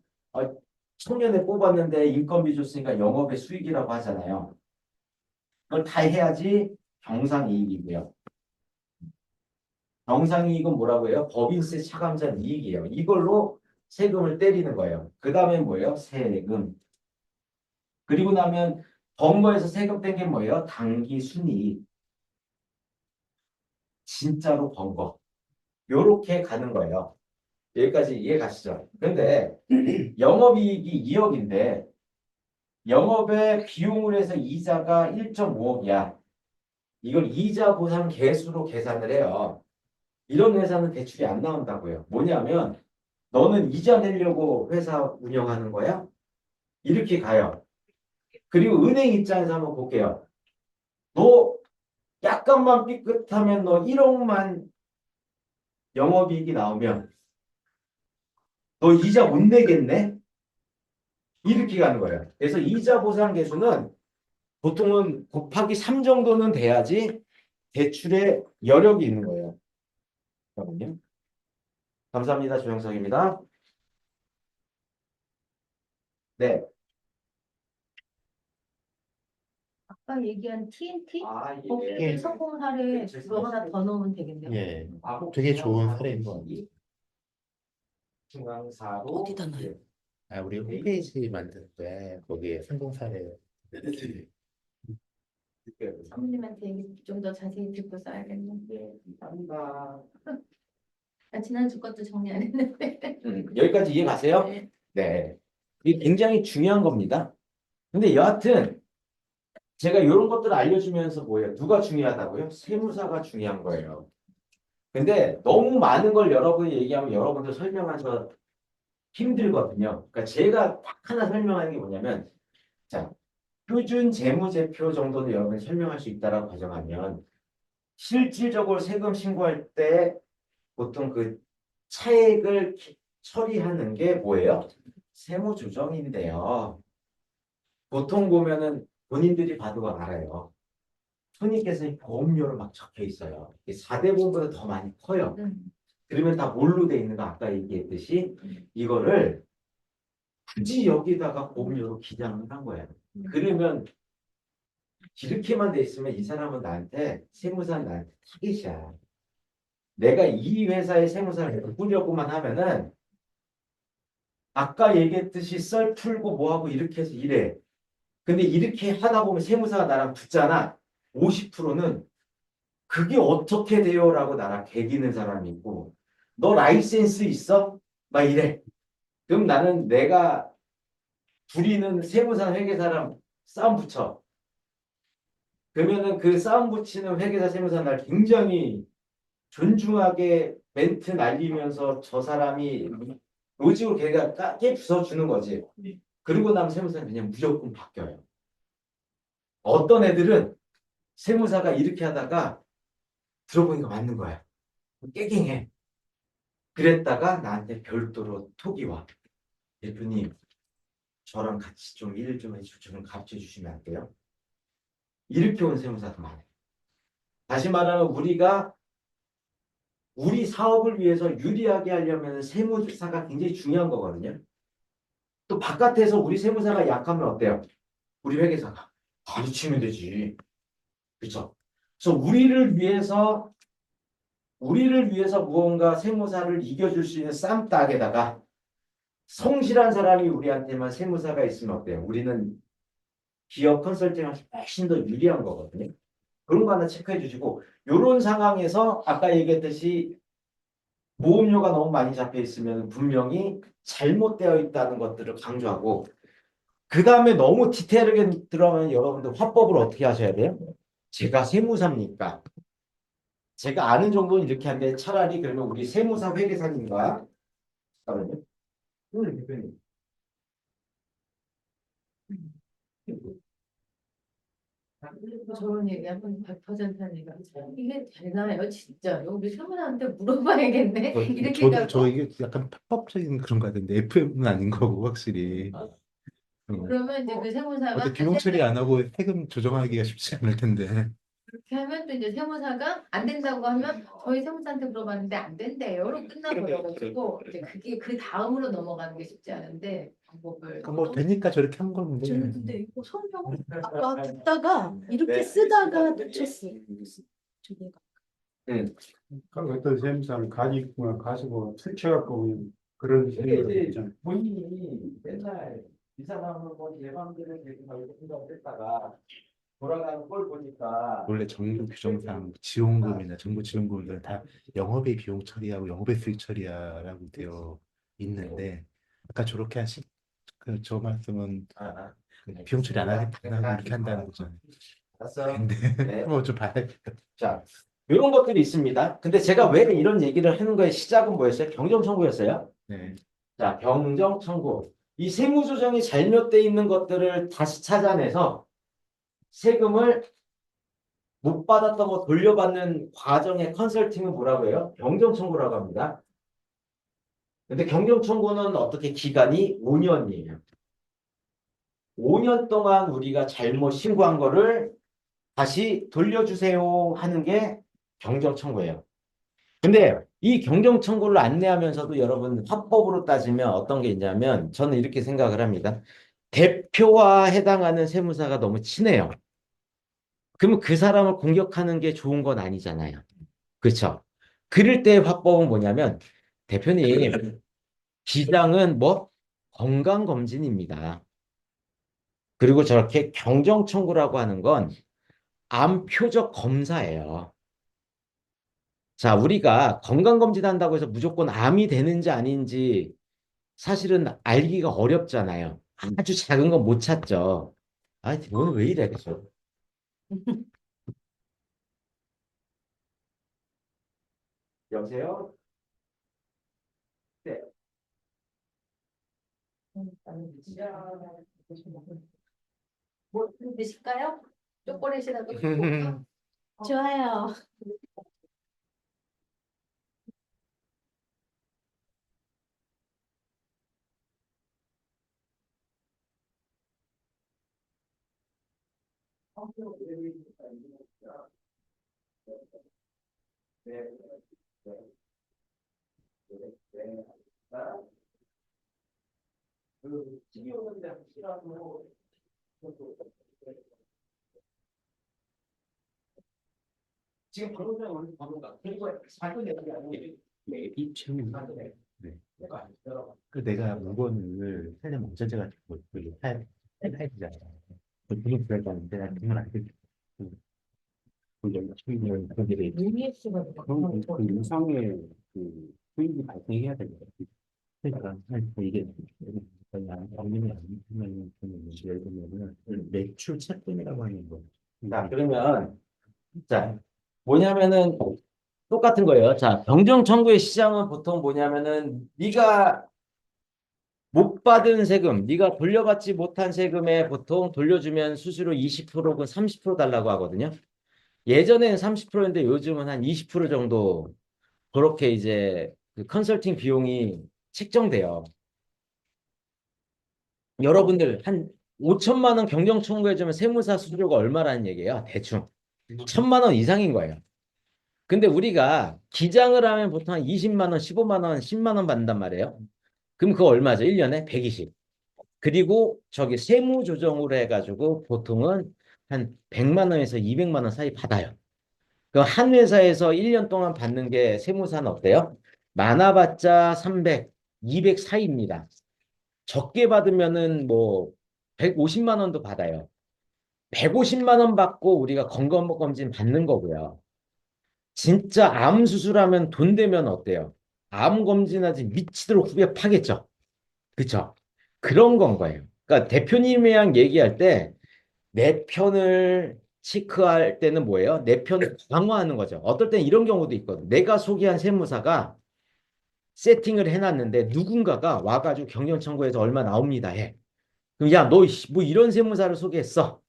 청년에 뽑았는데 인건비 줬으니까 영업의 수익이라고 하잖아요. 그걸 다 해야지 경상이익이고요. 경상이익은 뭐라고 해요? 법인세 차감전 이익이에요. 이걸로 세금을 때리는 거예요. 그 다음에 뭐예요? 세금. 그리고 나면 번 거에서 세금 뺀 게 뭐예요? 당기 순이익. 진짜로 번 거. 요렇게 가는 거예요. 여기까지 이해 가시죠? 근데 영업이익이 2억인데 영업에 비용을 해서 이자가 1.5억이야. 이걸 이자 보상 계수로 계산을 해요. 이런 회사는 대출이 안 나온다고요. 뭐냐면 너는 이자 내려고 회사 운영하는 거야? 이렇게 가요. 그리고 은행 입장에서 한번 볼게요. 너 약간만 삐끗하면 너 1억만 영업이익이 나오면 너 이자 못 내겠네? 이렇게 가는 거예요. 그래서 이자 보상 계수는 보통은 곱하기 3 정도는 돼야지 대출에 여력이 있는 거예요. 잠깐만요. 감사합니다. 조영석입니다. 네. 아까 얘기한 TNT? 아, 거기에 예. 성공 사례 뭐 하나 더 넣으면 되겠네요. 예. 되게 좋은 사례인 것 같아요. 중앙사로 어디다 놔요? 아, 우리 홈페이지 만들 때 거기에 성공 사례. 사모님한테 얘기 좀 더 자세히 듣고 써야겠는데. 감사합니다. 아, 지난주 것도 정리 안 했는데. 여기까지 이해 가세요? 네. 네. 이게 굉장히 중요한 겁니다. 근데 여하튼 제가 이런 것들을 알려주면서 뭐예요? 누가 중요하다고요? 세무사가 중요한 거예요. 근데 너무 많은 걸 여러분이 얘기하면 여러분들 설명하셔 힘들거든요. 그러니까 제가 딱 하나 설명하는 게 뭐냐면, 자, 표준 재무제표 정도는 여러분이 설명할 수 있다라고 가정하면, 실질적으로 세금 신고할 때 보통 그 차액을 처리하는 게 뭐예요? 세무조정인데요. 보통 보면은 본인들이 봐도 알아요. 손익계산이 보험료로 막 적혀 있어요. 4대 보험보다 더 많이 커요. 그러면 다 뭘로 돼 있는 거 아까 얘기했듯이 이거를 굳이 여기다가 보험료로 기장을 한 거예요. 그러면 이렇게만 돼 있으면 이 사람은 나한테 세무사는 나한테 타깃이야. 내가 이 회사의 세무사를 바꾸려고만 하면은 아까 얘기했듯이 썰 풀고 뭐하고 이렇게 해서 이래. 근데 이렇게 하다 보면 세무사가 나랑 붙잖아. 50%는 그게 어떻게 돼요? 라고 나랑 개기는 사람이 있고 너 라이센스 있어? 막 이래. 그럼 나는 내가 부리는 세무사 회계사랑 싸움 붙여. 그러면은 그 싸움 붙이는 회계사 세무사 날 굉장히 존중하게 멘트 날리면서 저 사람이 로직으로 걔가 깨 부숴주는 거지. 그러고 나면 세무사는 그냥 무조건 바뀌어요. 어떤 애들은 세무사가 이렇게 하다가 들어보니까 맞는 거야. 깨갱해. 그랬다가 나한테 별도로 톡이 와. 대표님, 저랑 같이 좀 일 좀 해주시고 좀 가르쳐 주시면 안 돼요? 이렇게 온 세무사도 많아요. 다시 말하면 우리 사업을 위해서 유리하게 하려면 세무사가 굉장히 중요한 거거든요. 또 바깥에서 우리 세무사가 약하면 어때요? 우리 회계사가 가르치면 되지. 그렇죠? 그래서 우리를 위해서 무언가 세무사를 이겨줄 수 있는 쌈딱에다가 성실한 사람이 우리한테만 세무사가 있으면 어때요? 우리는 기업 컨설팅한테 훨씬 더 유리한 거거든요. 그런 거 하나 체크해 주시고 이런 상황에서 아까 얘기했듯이 보험료가 너무 많이 잡혀 있으면 분명히 잘못되어 있다는 것들을 강조하고 그 다음에 너무 디테일하게 들어가면 여러분들 화법을 어떻게 하셔야 돼요? 제가 세무사입니까? 제가 아는 정도는 이렇게 하는데 차라리 그러면 우리 세무사 회계사님과 잠깐만요. 대표님. 저런 얘기 한번 100% 하는 얘기가 이게 되나요 진짜로? 우리 사람한테 물어봐야겠네. 이렇게 저 가고 이게 약간 편법적인 그런 거 같은데 FM은 아닌 거고 확실히. 그러면 이제 그 세무사가 어때 비용 처리 안 하고 세금 조정하기가 쉽지 않을 텐데. 그렇게 하면 또 이제 세무사가 안 된다고 하면 저희 세무사한테 물어봤는데 안 된대요로 끝나버려가지고 이제 그게 그 다음으로 넘어가는 게 쉽지 않은데 방법을 뭐 되니까 저렇게 한 건데. 저는 근데 이거 설명 아까 듣다가 이렇게 쓰다가 놓쳤어요. 저기가. 그럼 어떤 세무사는 가지고 틀쳐갖고 그냥 그런 이게 생각을 이제 했잖아요. 본인이 맨날 이 사람은 뭐내 마음대로 되고 생각을 했다가 돌아가는 걸 보니까 원래 정부 규정상 지원금이나 정부 지원금들은 다 영업의 비용 처리하고 영업의 수익 처리하라고 되어 있는데 아까 저렇게 하신 그저 말씀은 그 비용 처리 안 하겠다고 이렇게 한다는 거잖아요. 알았어요. 근데 네. 뭐 좀 봐야겠다. 자, 이런 것들이 있습니다. 근데 제가 왜 이런 얘기를 하는 거의 시작은 뭐였어요? 경정 청구였어요. 네. 자, 경정 청구. 이 세무조정이 잘못되어 있는 것들을 다시 찾아내서 세금을 못 받았던 거 돌려받는 과정의 컨설팅은 뭐라고 해요? 경정 청구라고 합니다. 근데 경정 청구는 어떻게 기간이 5년이에요. 5년 동안 우리가 잘못 신고한 거를 다시 돌려주세요 하는 게 경정 청구예요. 근데 이 경정 청구를 안내하면서도 여러분 화법으로 따지면 어떤 게 있냐면 저는 이렇게 생각을 합니다. 대표와 해당하는 세무사가 너무 친해요. 그러면 그 사람을 공격하는 게 좋은 건 아니잖아요. 그렇죠? 그럴 때 화법은 뭐냐면 대표님, 기장은 뭐 건강검진입니다. 그리고 저렇게 경정청구라고 하는 건 암 표적 검사예요. 자, 우리가 건강검진 한다고 해서 무조건 암이 되는지 아닌지 사실은 알기가 어렵잖아요. 아주 작은 건 못 찾죠. 아, 오늘 왜 이래, 계속. 여보세요? 네. 뭐 드실까요? 초콜릿이라도 좋아요. 지금 방금 전에 오늘 방금 그리고 발표 내는 게 아니에요. 이 질문. 네. 네. 그 내가 물건을 살려면 어쩌자가 팔 되잖아요. 돈이 들어가는데 나 돈을 안 들고 그 연락처는 그들의 그런 그 이상의 그 수익이 발생해야 되는 거지. 그러니까 이게 그냥 경림이 아니면 예를 들면은 매출 채권이라고 하는 거. 자, 그러면 자, 뭐냐면은 똑같은 거예요. 자, 병정 청구의 시장은 보통 뭐냐면은 네가 못 받은 세금, 네가 돌려받지 못한 세금에 보통 돌려주면 수수료 20%고 30% 달라고 하거든요. 예전에는 30%인데 요즘은 한 20% 정도 그렇게 이제 그 컨설팅 비용이 책정돼요. 여러분들 한 5천만 원 경정 청구해주면 세무사 수수료가 얼마라는 얘기예요? 대충 1,000만 원 이상인 거예요. 근데 우리가 기장을 하면 보통 한 20만 원, 15만 원, 10만 원 받는단 말이에요. 그럼 그거 얼마죠? 1년에 120. 그리고 저기 세무조정으로 해가지고 보통은 한 100만 원에서 200만 원 사이 받아요. 그럼 한 회사에서 1년 동안 받는 게 세무사는 어때요? 많아봤자 300, 200 사이입니다. 적게 받으면은 뭐 150만 원도 받아요. 150만 원 받고 우리가 건강검진 받는 거고요. 진짜 암 수술하면 돈 되면 어때요? 암 검진하지 미치도록 후배 파겠죠. 그쵸? 그런 건 거예요. 그러니까 대표님이랑 얘기할 때 내 편을 체크할 때는 뭐예요? 내 편을 강화하는 거죠. 어떨 땐 이런 경우도 있거든. 내가 소개한 세무사가 세팅을 해놨는데 누군가가 와가지고 경영 청구해서 얼마 나옵니다 해. 그럼 야, 너 뭐 이런 세무사를 소개했어?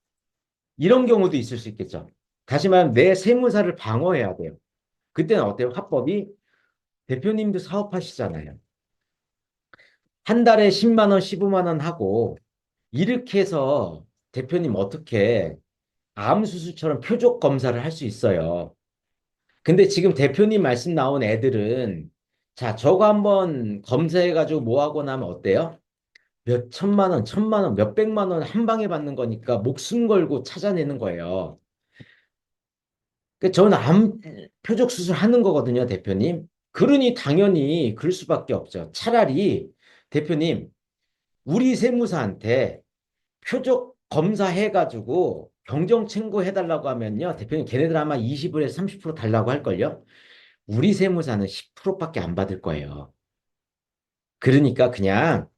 이런 경우도 있을 수 있겠죠. 다시 말하면 내 세무사를 방어해야 돼요. 그때는 어때요? 화법이 대표님도 사업하시잖아요. 한 달에 10만 원, 15만 원 하고 이렇게 해서 대표님 어떻게 암 수술처럼 표적 검사를 할 수 있어요. 근데 지금 대표님 말씀 나온 애들은 자, 저거 한번 검사해가지고 뭐 하고 나면 어때요? 몇 천만 원, 천만 원, 몇 백만 원 한 방에 받는 거니까 목숨 걸고 찾아내는 거예요. 그 저는 암 표적 수술 하는 거거든요, 대표님. 그러니 당연히 그럴 수밖에 없죠. 차라리 대표님, 우리 세무사한테 표적 검사해가지고 경정 청구해달라고 하면요, 대표님 걔네들 아마 20에서 30% 달라고 할걸요. 우리 세무사는 10%밖에 안 받을 거예요. 그러니까 그냥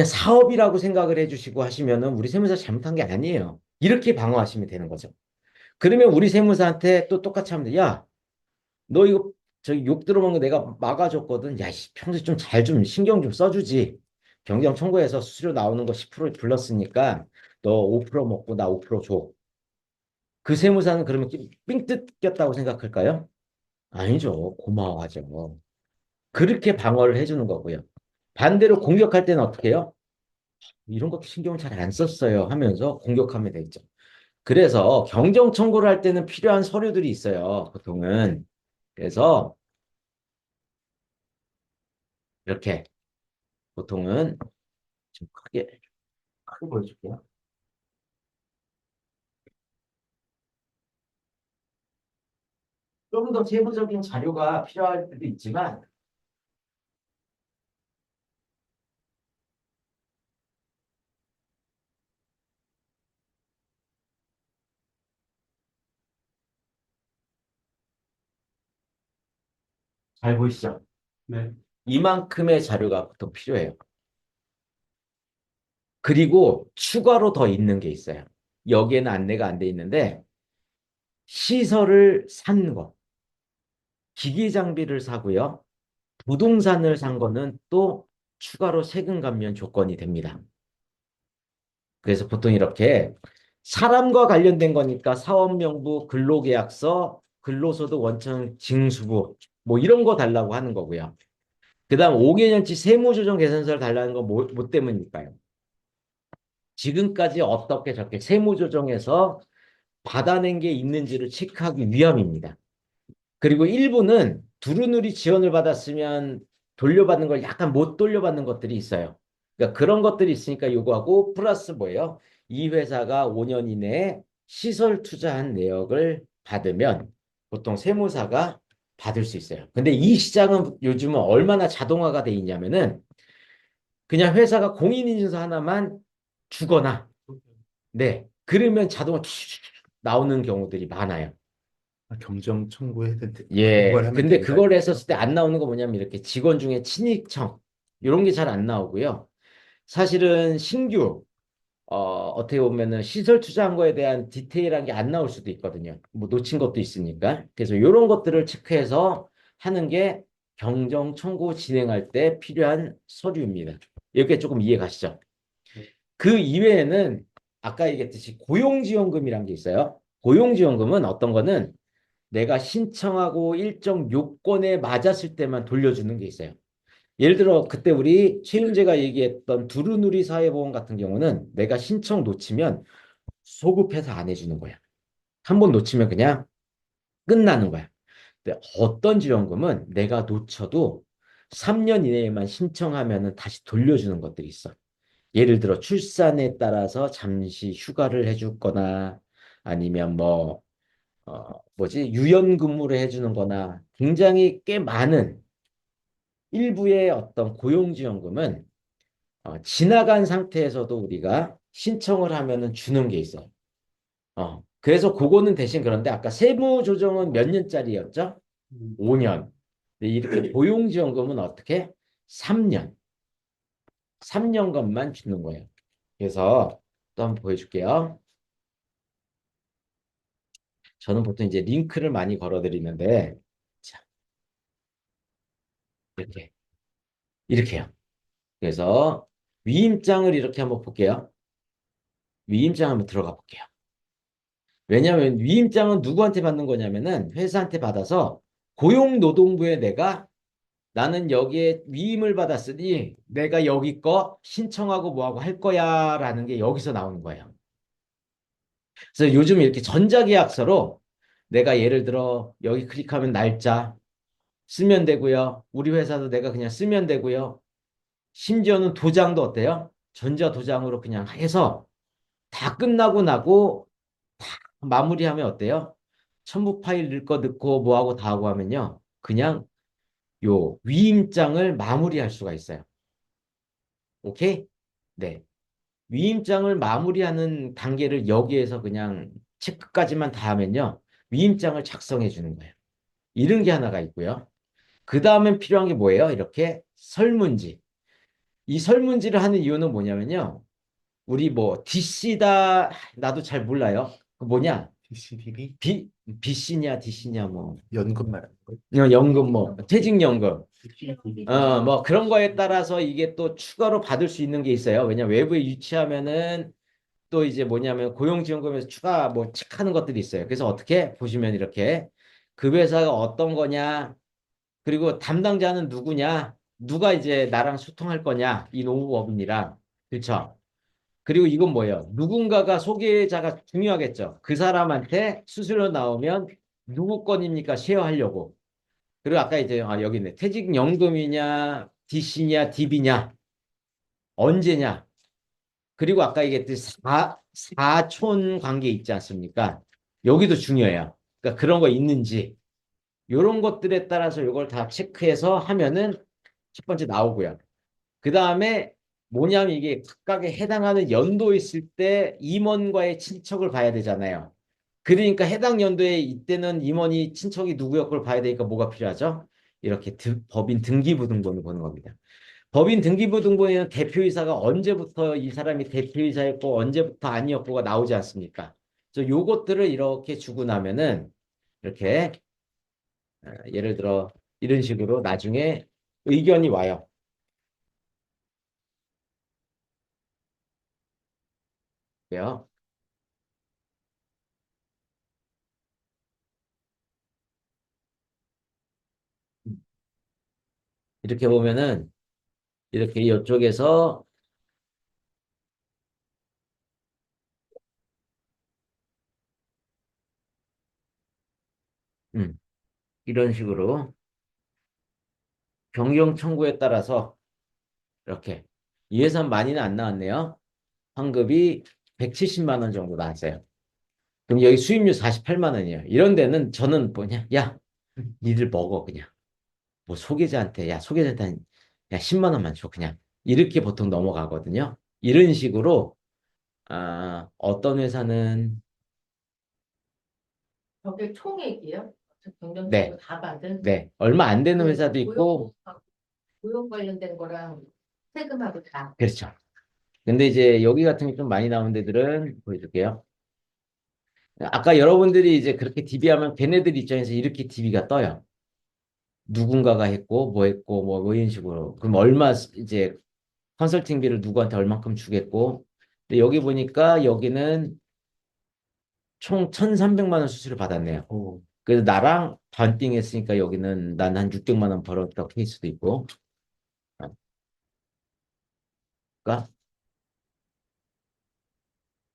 사업이라고 생각을 해주시고 하시면은 우리 세무사 잘못한 게 아니에요. 이렇게 방어하시면 되는 거죠. 그러면 우리 세무사한테 또 똑같이 하면 돼. 야, 너 이거 저기 욕 들어먹는 거 내가 막아줬거든. 야, 평소에 좀 잘 좀 신경 좀 써주지. 경영 청구해서 수수료 나오는 거 10% 불렀으니까 너 5% 먹고 나 5% 줘. 그 세무사는 그러면 삥 뜯겼다고 생각할까요? 아니죠. 고마워하죠. 그렇게 방어를 해주는 거고요. 반대로 공격할 때는 어떻게 해요? 이런 것도 신경을 잘 안 썼어요 하면서 공격하면 되죠. 그래서 경정 청구를 할 때는 필요한 서류들이 있어요. 보통은. 그래서 이렇게 보통은 좀 크게 크게 보여줄게요. 좀 더 세부적인 자료가 필요할 때도 있지만 잘 보이시죠? 네. 이만큼의 자료가 보통 필요해요. 그리고 추가로 더 있는 게 있어요. 여기에는 안내가 안 돼 있는데 시설을 산 거, 기기 장비를 사고요. 부동산을 산 거는 또 추가로 세금 감면 조건이 됩니다. 그래서 보통 이렇게 사람과 관련된 거니까 사업명부, 근로계약서, 근로소득 원천 징수부 뭐 이런 거 달라고 하는 거고요. 그다음 5개년치 세무조정 계산서를 달라는 건 뭐 때문일까요? 지금까지 어떻게 저렇게 세무조정에서 받아낸 게 있는지를 체크하기 위함입니다. 그리고 일부는 두루누리 지원을 받았으면 돌려받는 걸 약간 못 돌려받는 것들이 있어요. 그러니까 그런 것들이 있으니까 요구하고 플러스 뭐예요? 이 회사가 5년 이내에 시설 투자한 내역을 받으면 보통 세무사가 받을 수 있어요. 근데 이 시장은 요즘은 얼마나 자동화가 돼 있냐면은 그냥 회사가 공인인증서 하나만 주거나 네 그러면 자동으로 나오는 경우들이 많아요. 경정 청구해야 되는데 예. 그걸 하면 근데 된다. 그걸 했었을 때 안 나오는 거 뭐냐면 이렇게 직원 중에 친익청 이런 게 잘 안 나오고요. 사실은 신규 어떻게 보면은 시설 투자한 거에 대한 디테일한 게 안 나올 수도 있거든요. 뭐 놓친 것도 있으니까. 그래서 이런 것들을 체크해서 하는 게 경정 청구 진행할 때 필요한 서류입니다. 이렇게 조금 이해 가시죠? 그 이외에는 아까 얘기했듯이 고용지원금이란 게 있어요. 고용지원금은 어떤 거는 내가 신청하고 일정 요건에 맞았을 때만 돌려주는 게 있어요. 예를 들어 그때 우리 최윤재가 얘기했던 두루누리 사회보험 같은 경우는 내가 신청 놓치면 소급해서 안 해주는 거야. 한 번 놓치면 그냥 끝나는 거야. 근데 어떤 지원금은 내가 놓쳐도 3년 이내에만 신청하면 다시 돌려주는 것들이 있어. 예를 들어 출산에 따라서 잠시 휴가를 해줄 거나 아니면 뭐 뭐지 유연근무를 해주는 거나 굉장히 꽤 많은 일부의 어떤 고용지원금은 지나간 상태에서도 우리가 신청을 하면은 주는 게 있어요. 그래서 그거는 대신 그런데 아까 세무조정은 몇 년짜리였죠? 음. 5년. 근데 이렇게 고용지원금은 어떻게? 3년. 3년간만 주는 거예요. 그래서 또 한번 보여줄게요. 저는 보통 이제 링크를 많이 걸어드리는데, 자, 이렇게, 이렇게요. 그래서 위임장을 이렇게 한번 볼게요. 위임장 한번 들어가 볼게요. 왜냐하면 위임장은 누구한테 받는 거냐면은 회사한테 받아서 고용노동부에 내가 나는 여기에 위임을 받았으니 내가 여기 거 신청하고 뭐하고 할 거야라는 게 여기서 나오는 거예요. 그래서 요즘 이렇게 전자계약서로 내가 예를 들어 여기 클릭하면 날짜 쓰면 되고요. 우리 회사도 내가 그냥 쓰면 되고요. 심지어는 도장도 어때요? 전자 도장으로 그냥 해서 다 끝나고 나고 다 마무리하면 어때요? 첨부 파일 넣을 거 넣고 뭐하고 다 하고 하면요. 그냥 요 위임장을 마무리할 수가 있어요. 오케이? 네. 위임장을 마무리하는 단계를 여기에서 그냥 체크까지만 다 하면요. 위임장을 작성해 주는 거예요. 이런 게 하나가 있고요. 그 다음에 필요한 게 뭐예요? 이렇게 설문지. 이 설문지를 하는 이유는 뭐냐면요. 우리 뭐 DC다 나도 잘 몰라요. 그 뭐냐? DCDB BC냐 DC냐 뭐 연금 말하는 거. 연금 뭐 퇴직연금 뭐 그런 거에 따라서 이게 또 추가로 받을 수 있는 게 있어요. 왜냐 외부에 유치하면은 또 이제 뭐냐면 고용지원금에서 추가 뭐 체크하는 것들이 있어요. 그래서 어떻게 보시면 이렇게 그 회사가 어떤 거냐 그리고 담당자는 누구냐 누가 이제 나랑 소통할 거냐 이 노무법인이랑 그렇죠. 그리고 이건 뭐예요? 누군가가 소개자가 중요하겠죠. 그 사람한테 수수료 나오면 누구 건입니까? 쉐어하려고. 그리고 아까 이제 여기 있네. 퇴직연금이냐, DC냐, DB냐, 언제냐. 그리고 아까 얘기했듯이 사촌 관계 있지 않습니까? 여기도 중요해요. 그러니까 그런 거 있는지 이런 것들에 따라서 이걸 다 체크해서 하면은 첫 번째 나오고요. 그 다음에 뭐냐면 이게 각각에 해당하는 연도 있을 때 임원과의 친척을 봐야 되잖아요. 그러니까 해당 연도에 이때는 임원이 친척이 누구였고 봐야 되니까 뭐가 필요하죠? 이렇게 법인 등기부등본을 보는 겁니다. 법인 등기부등본에는 대표이사가 언제부터 이 사람이 대표이사였고 언제부터 아니었고가 나오지 않습니까? 그래서 요것들을 이렇게 주고 나면은 이렇게 예를 들어 이런 식으로 나중에 의견이 와요. 그래요? 이렇게 보면은 이렇게 이쪽에서 이런 식으로 변경 청구에 따라서 이렇게 이 예산 많이는 안 나왔네요. 환급이 170만 원 정도 나왔어요. 그럼 여기 수입료 48만 원이에요. 이런 데는 저는 뭐냐? 야, 니들 먹어 그냥. 뭐 소계자한테 야 소계자한테 야 10만 원만 줘 그냥. 이렇게 보통 넘어가거든요. 이런 식으로 어떤 회사는 저게 총액이요? 네, 경정청구 다 받은 네 얼마 안 되는 그 회사도 있고 고용 관련된 거랑 세금하고 다. 그렇죠. 근데 이제 여기 같은 게 좀 많이 나오는 데들은 보여줄게요. 아까 여러분들이 이제 그렇게 DB하면 걔네들 입장에서 이렇게 DB가 떠요. 누군가가 했고 뭐 이런 식으로. 그럼 얼마 이제 컨설팅비를 누구한테 얼만큼 주겠고. 근데 여기 보니까 여기는 총 1,300만 원 수수료 받았네요. 오, 그래서 나랑 반띵 했으니까 여기는 난 한 600만 원 벌었다 케이스도 있고. 그러니까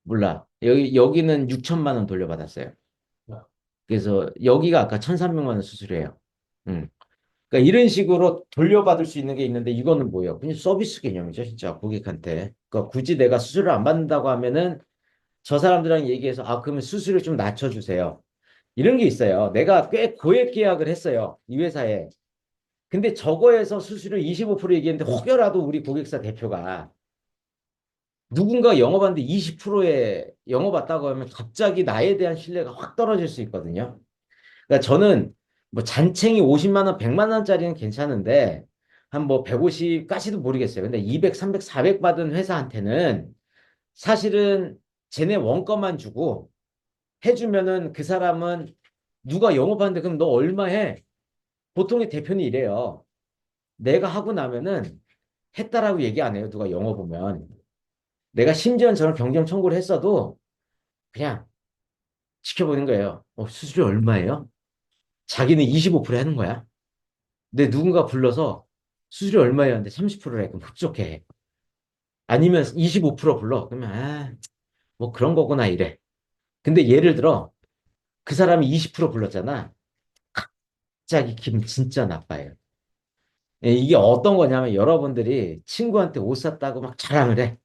몰라. 여기는 6천만 원 돌려받았어요. 그래서 여기가 아까 1,300만 원 수수료예요. 음. 그러니까 이런 식으로 돌려받을 수 있는 게 있는데 이거는 뭐예요? 그냥 서비스 개념이죠, 진짜 고객한테. 그러니까 굳이 내가 수수료를 안 받는다고 하면은 저 사람들이랑 얘기해서 그러면 수수료 좀 낮춰주세요. 이런 게 있어요. 내가 꽤 고액 계약을 했어요, 이 회사에. 근데 저거에서 수수료 25% 얘기했는데 혹여라도 우리 고객사 대표가 누군가 영업하는데 20%에 영업왔다고 하면 갑자기 나에 대한 신뢰가 확 떨어질 수 있거든요. 그러니까 저는 뭐 잔챙이 50만 원, 100만 원짜리는 괜찮은데 한 뭐 150까지도 모르겠어요. 근데 200, 300, 400 받은 회사한테는 사실은 쟤네 원가만 주고 해주면은 그 사람은 누가 영업하는데 그럼 너 얼마 해? 보통의 대표는 이래요. 내가 하고 나면은 했다라고 얘기 안 해요. 누가 영업 보면. 내가 심지어 저런 경쟁 청구를 했어도 그냥 지켜보는 거예요. 수수료 얼마예요? 자기는 25% 하는 거야. 근데 누군가 불러서 수수료 얼마예요? 근데 30%래. 그럼 흡족해. 아니면 25% 불러. 그러면 뭐 그런 거구나 이래. 근데 예를 들어 그 사람이 20% 불렀잖아. 갑자기 기분 진짜 나빠요. 이게 어떤 거냐면 여러분들이 친구한테 옷 샀다고 막 자랑을 해.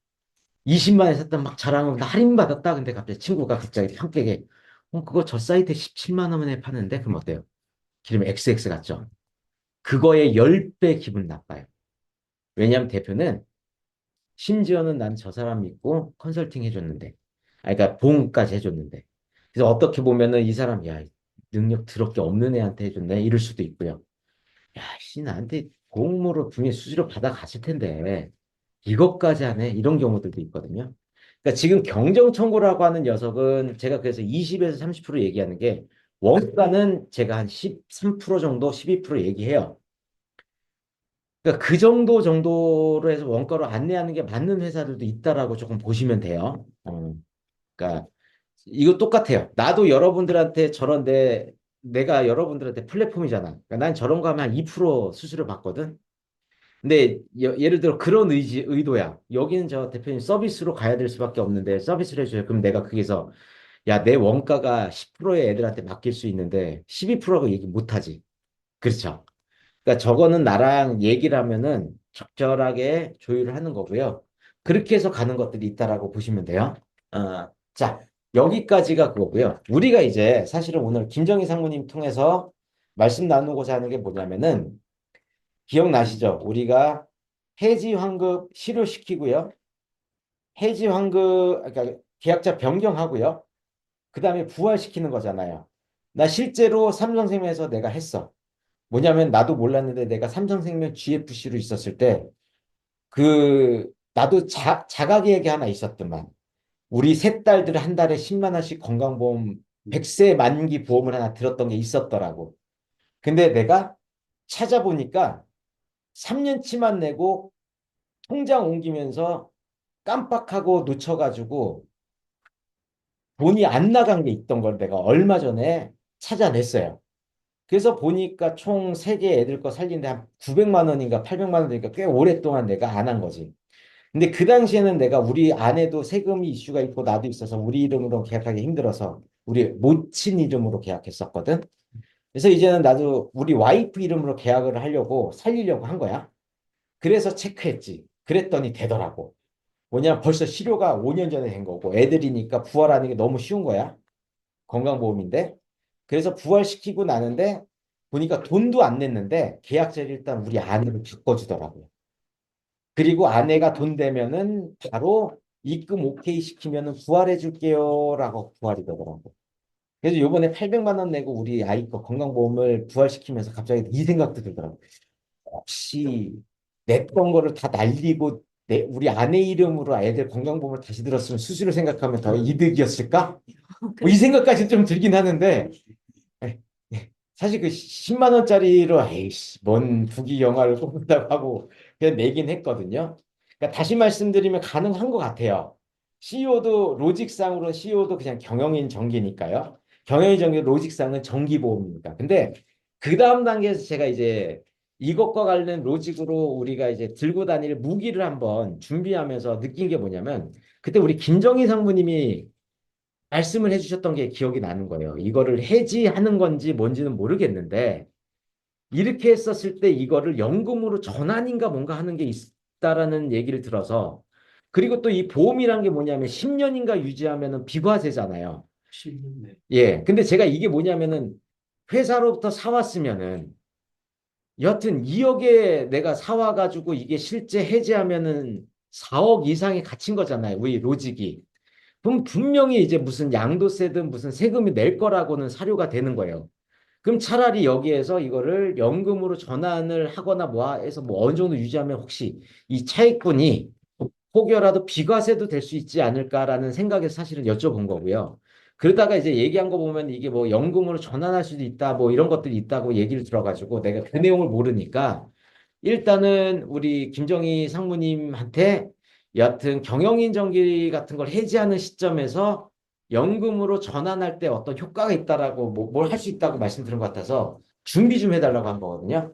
20만 원 샀다 막 자랑을 나 할인 받았다. 근데 갑자기 친구가 갑자기 편하게 그거 저 사이트에 17만 원에 파는데 그럼 어때요? 기름 XX 같죠? 그거에 10배 기분 나빠요. 왜냐하면 대표는 심지어는 난 저 사람 믿고 컨설팅 해줬는데, 그러니까 보험까지 해줬는데. 그래서 어떻게 보면은 이 사람, 야, 능력 더럽게 없는 애한테 해줬네? 이럴 수도 있고요. 야, 씨, 나한테 보험으로 분명히 수수료 받아 갔을 텐데, 이것까지 하네? 이런 경우들도 있거든요. 그러니까 지금 경정 청구라고 하는 녀석은 제가 그래서 20에서 30% 얘기하는 게, 원가는 제가 한 13% 정도, 12% 얘기해요. 그러니까 그 정도로 해서 원가로 안내하는 게 맞는 회사들도 있다라고 조금 보시면 돼요. 그러니까 이거 똑같아요. 나도 여러분들한테 저런데 내가 여러분들한테 플랫폼이잖아. 그러니까 난 저런 거 하면 한 2% 수수료 받거든. 근데 예를 들어 그런 의도야. 여기는 저 대표님 서비스로 가야 될 수밖에 없는데 서비스를 해줘요. 그럼 내가 거기서 야, 내 원가가 10%의 애들한테 맡길 수 있는데 12%라고 얘기 못 하지. 그렇죠. 그러니까 저거는 나랑 얘기를 하면은 적절하게 조율을 하는 거고요. 그렇게 해서 가는 것들이 있다라고 보시면 돼요. 자, 여기까지가 그거고요. 우리가 이제 사실은 오늘 김정희 상무님 통해서 말씀 나누고자 하는 게 뭐냐면은 기억나시죠? 우리가 해지 환급 실효시키고요. 해지 환급 그러니까 계약자 변경하고요. 그다음에 부활시키는 거잖아요. 나 실제로 삼성생명에서 내가 했어. 뭐냐면 나도 몰랐는데 내가 삼성생명 GFC로 있었을 때 나도 자가계획이 하나 있었더만. 우리 세 딸들 한 달에 10만 원씩 건강보험 100세 만기 보험을 하나 들었던 게 있었더라고. 근데 내가 찾아보니까 3년치만 내고 통장 옮기면서 깜빡하고 놓쳐가지고 돈이 안 나간 게 있던 걸 내가 얼마 전에 찾아냈어요. 그래서 보니까 총 3개 애들 거 살리는데 한 900만 원인가 800만 원이니까 꽤 오랫동안 내가 안 한 거지. 근데 그 당시에는 내가 우리 아내도 세금이 이슈가 있고 나도 있어서 우리 이름으로 계약하기 힘들어서 우리 모친 이름으로 계약했었거든. 그래서 이제는 나도 우리 와이프 이름으로 계약을 하려고 살리려고 한 거야. 그래서 체크했지. 그랬더니 되더라고. 뭐냐 벌써 실효가 5년 전에 된 거고 애들이니까 부활하는 게 너무 쉬운 거야. 건강보험인데. 그래서 부활시키고 나는데 보니까 돈도 안 냈는데 계약자를 일단 우리 아내를 바꿔주더라고요. 그리고 아내가 돈 되면은 바로 입금 오케이 시키면은 부활해 줄게요라고 부활이 되더라고. 그래서 요번에 800만 원 내고 우리 아이 거 건강보험을 부활시키면서 갑자기 이 생각도 들더라고. 혹시 냈던 거를 다 날리고 우리 아내 이름으로 애들 건강보험을 다시 들었으면 수수료 생각하면 더 이득이었을까? 뭐 이 생각까지 좀 들긴 하는데 에, 사실 그 10만 원짜리로 에이씨 뭔 부귀 영화를 뽑는다고 하고 그냥 내긴 했거든요. 그러니까 다시 말씀드리면 가능한 것 같아요. CEO도 로직상으로 CEO도 그냥 경영인 정기니까요. 경영인 정기 로직상은 정기보험입니다. 근데 그 다음 단계에서 제가 이제 이것과 관련 로직으로 우리가 이제 들고 다닐 무기를 한번 준비하면서 느낀 게 뭐냐면 그때 우리 김정희 상무님이 말씀을 해주셨던 게 기억이 나는 거예요. 이거를 해지하는 건지 뭔지는 모르겠는데 이렇게 했었을 때 이거를 연금으로 전환인가 뭔가 하는 게 있다라는 얘기를 들어서 그리고 또 이 보험이란 게 뭐냐면 10년인가 유지하면은 비과세잖아요. 10년. 예. 근데 제가 이게 뭐냐면은 회사로부터 사왔으면은 여하튼 2억에 내가 사와가지고 이게 실제 해지하면은 4억 이상이 갇힌 거잖아요. 우리 로직이. 그럼 분명히 이제 무슨 양도세든 무슨 세금이 낼 거라고는 사료가 되는 거예요. 그럼 차라리 여기에서 이거를 연금으로 전환을 하거나 뭐 해서 뭐 어느 정도 유지하면 혹시 이 차익분이 혹여라도 비과세도 될 수 있지 않을까라는 생각에서 사실은 여쭤본 거고요. 그러다가 이제 얘기한 거 보면 이게 뭐 연금으로 전환할 수도 있다 뭐 이런 것들이 있다고 얘기를 들어가지고 내가 그 내용을 모르니까 일단은 우리 김정희 상무님한테 여하튼 경영인 정기 같은 걸 해지하는 시점에서 연금으로 전환할 때 어떤 효과가 있다라고 뭘 할 수 있다고 말씀드린 것 같아서 준비 좀 해달라고 한 거거든요.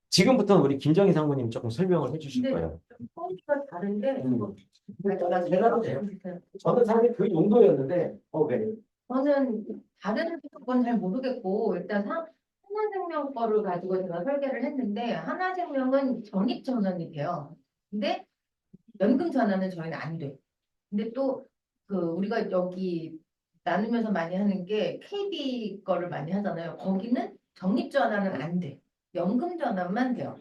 지금부터는 우리 김정희 상무님 조금 설명을 해주실 근데 거예요. 포인트가 다른데 제가 돼요. 저는 사실 그 용도였는데, 왜? 저는 다른 건 잘 모르겠고 일단 하나생명 거를 가지고 제가 설계를 했는데 하나생명은 전입 전환이 돼요. 근데 연금 전환은 저희는 안 돼. 근데 또 그 우리가 여기 나누면서 많이 하는 게 KB 거를 많이 하잖아요. 거기는 적립 전환은 안 돼. 연금 전환만 돼요.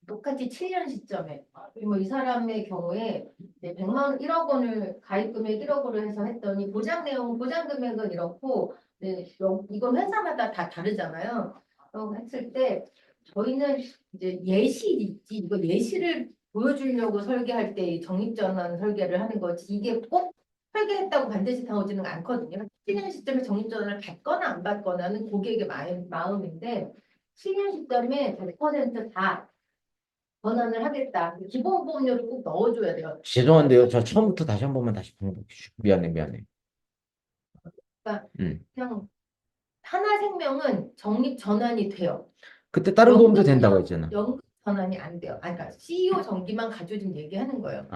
똑같이 7년 시점에 뭐 이 사람의 경우에 이제 100만 원 1억 원을 가입 금액 1억 원을 해서 했더니 보장 내용 보장 금액은 이렇고 네, 이건 회사마다 다 다르잖아요. 했을 때 저희는 이제 예시 있지 이거 예시를 보여주려고 설계할 때 적립전환 설계를 하는 거지 이게 꼭 설계했다고 반드시 다 오지는 않거든요. 7년 시점에 적립전환을 받거나 안 받거나는 고객의 마음인데 7년 시점에 100%다 전환을 하겠다. 기본 보험료를 꼭 넣어줘야 돼요. 죄송한데요. 저 처음부터 다시 한 번만 다시 보내볼게요. 미안해. 그러니까 음. 그냥 하나생명은 적립 전환이 돼요. 그때 다른 보험도 연금 된다고 전- 했잖아. 연금 전환이 안 돼요. 아니, 그러니까 CEO 정기만 가지고 지금 얘기하는 거예요.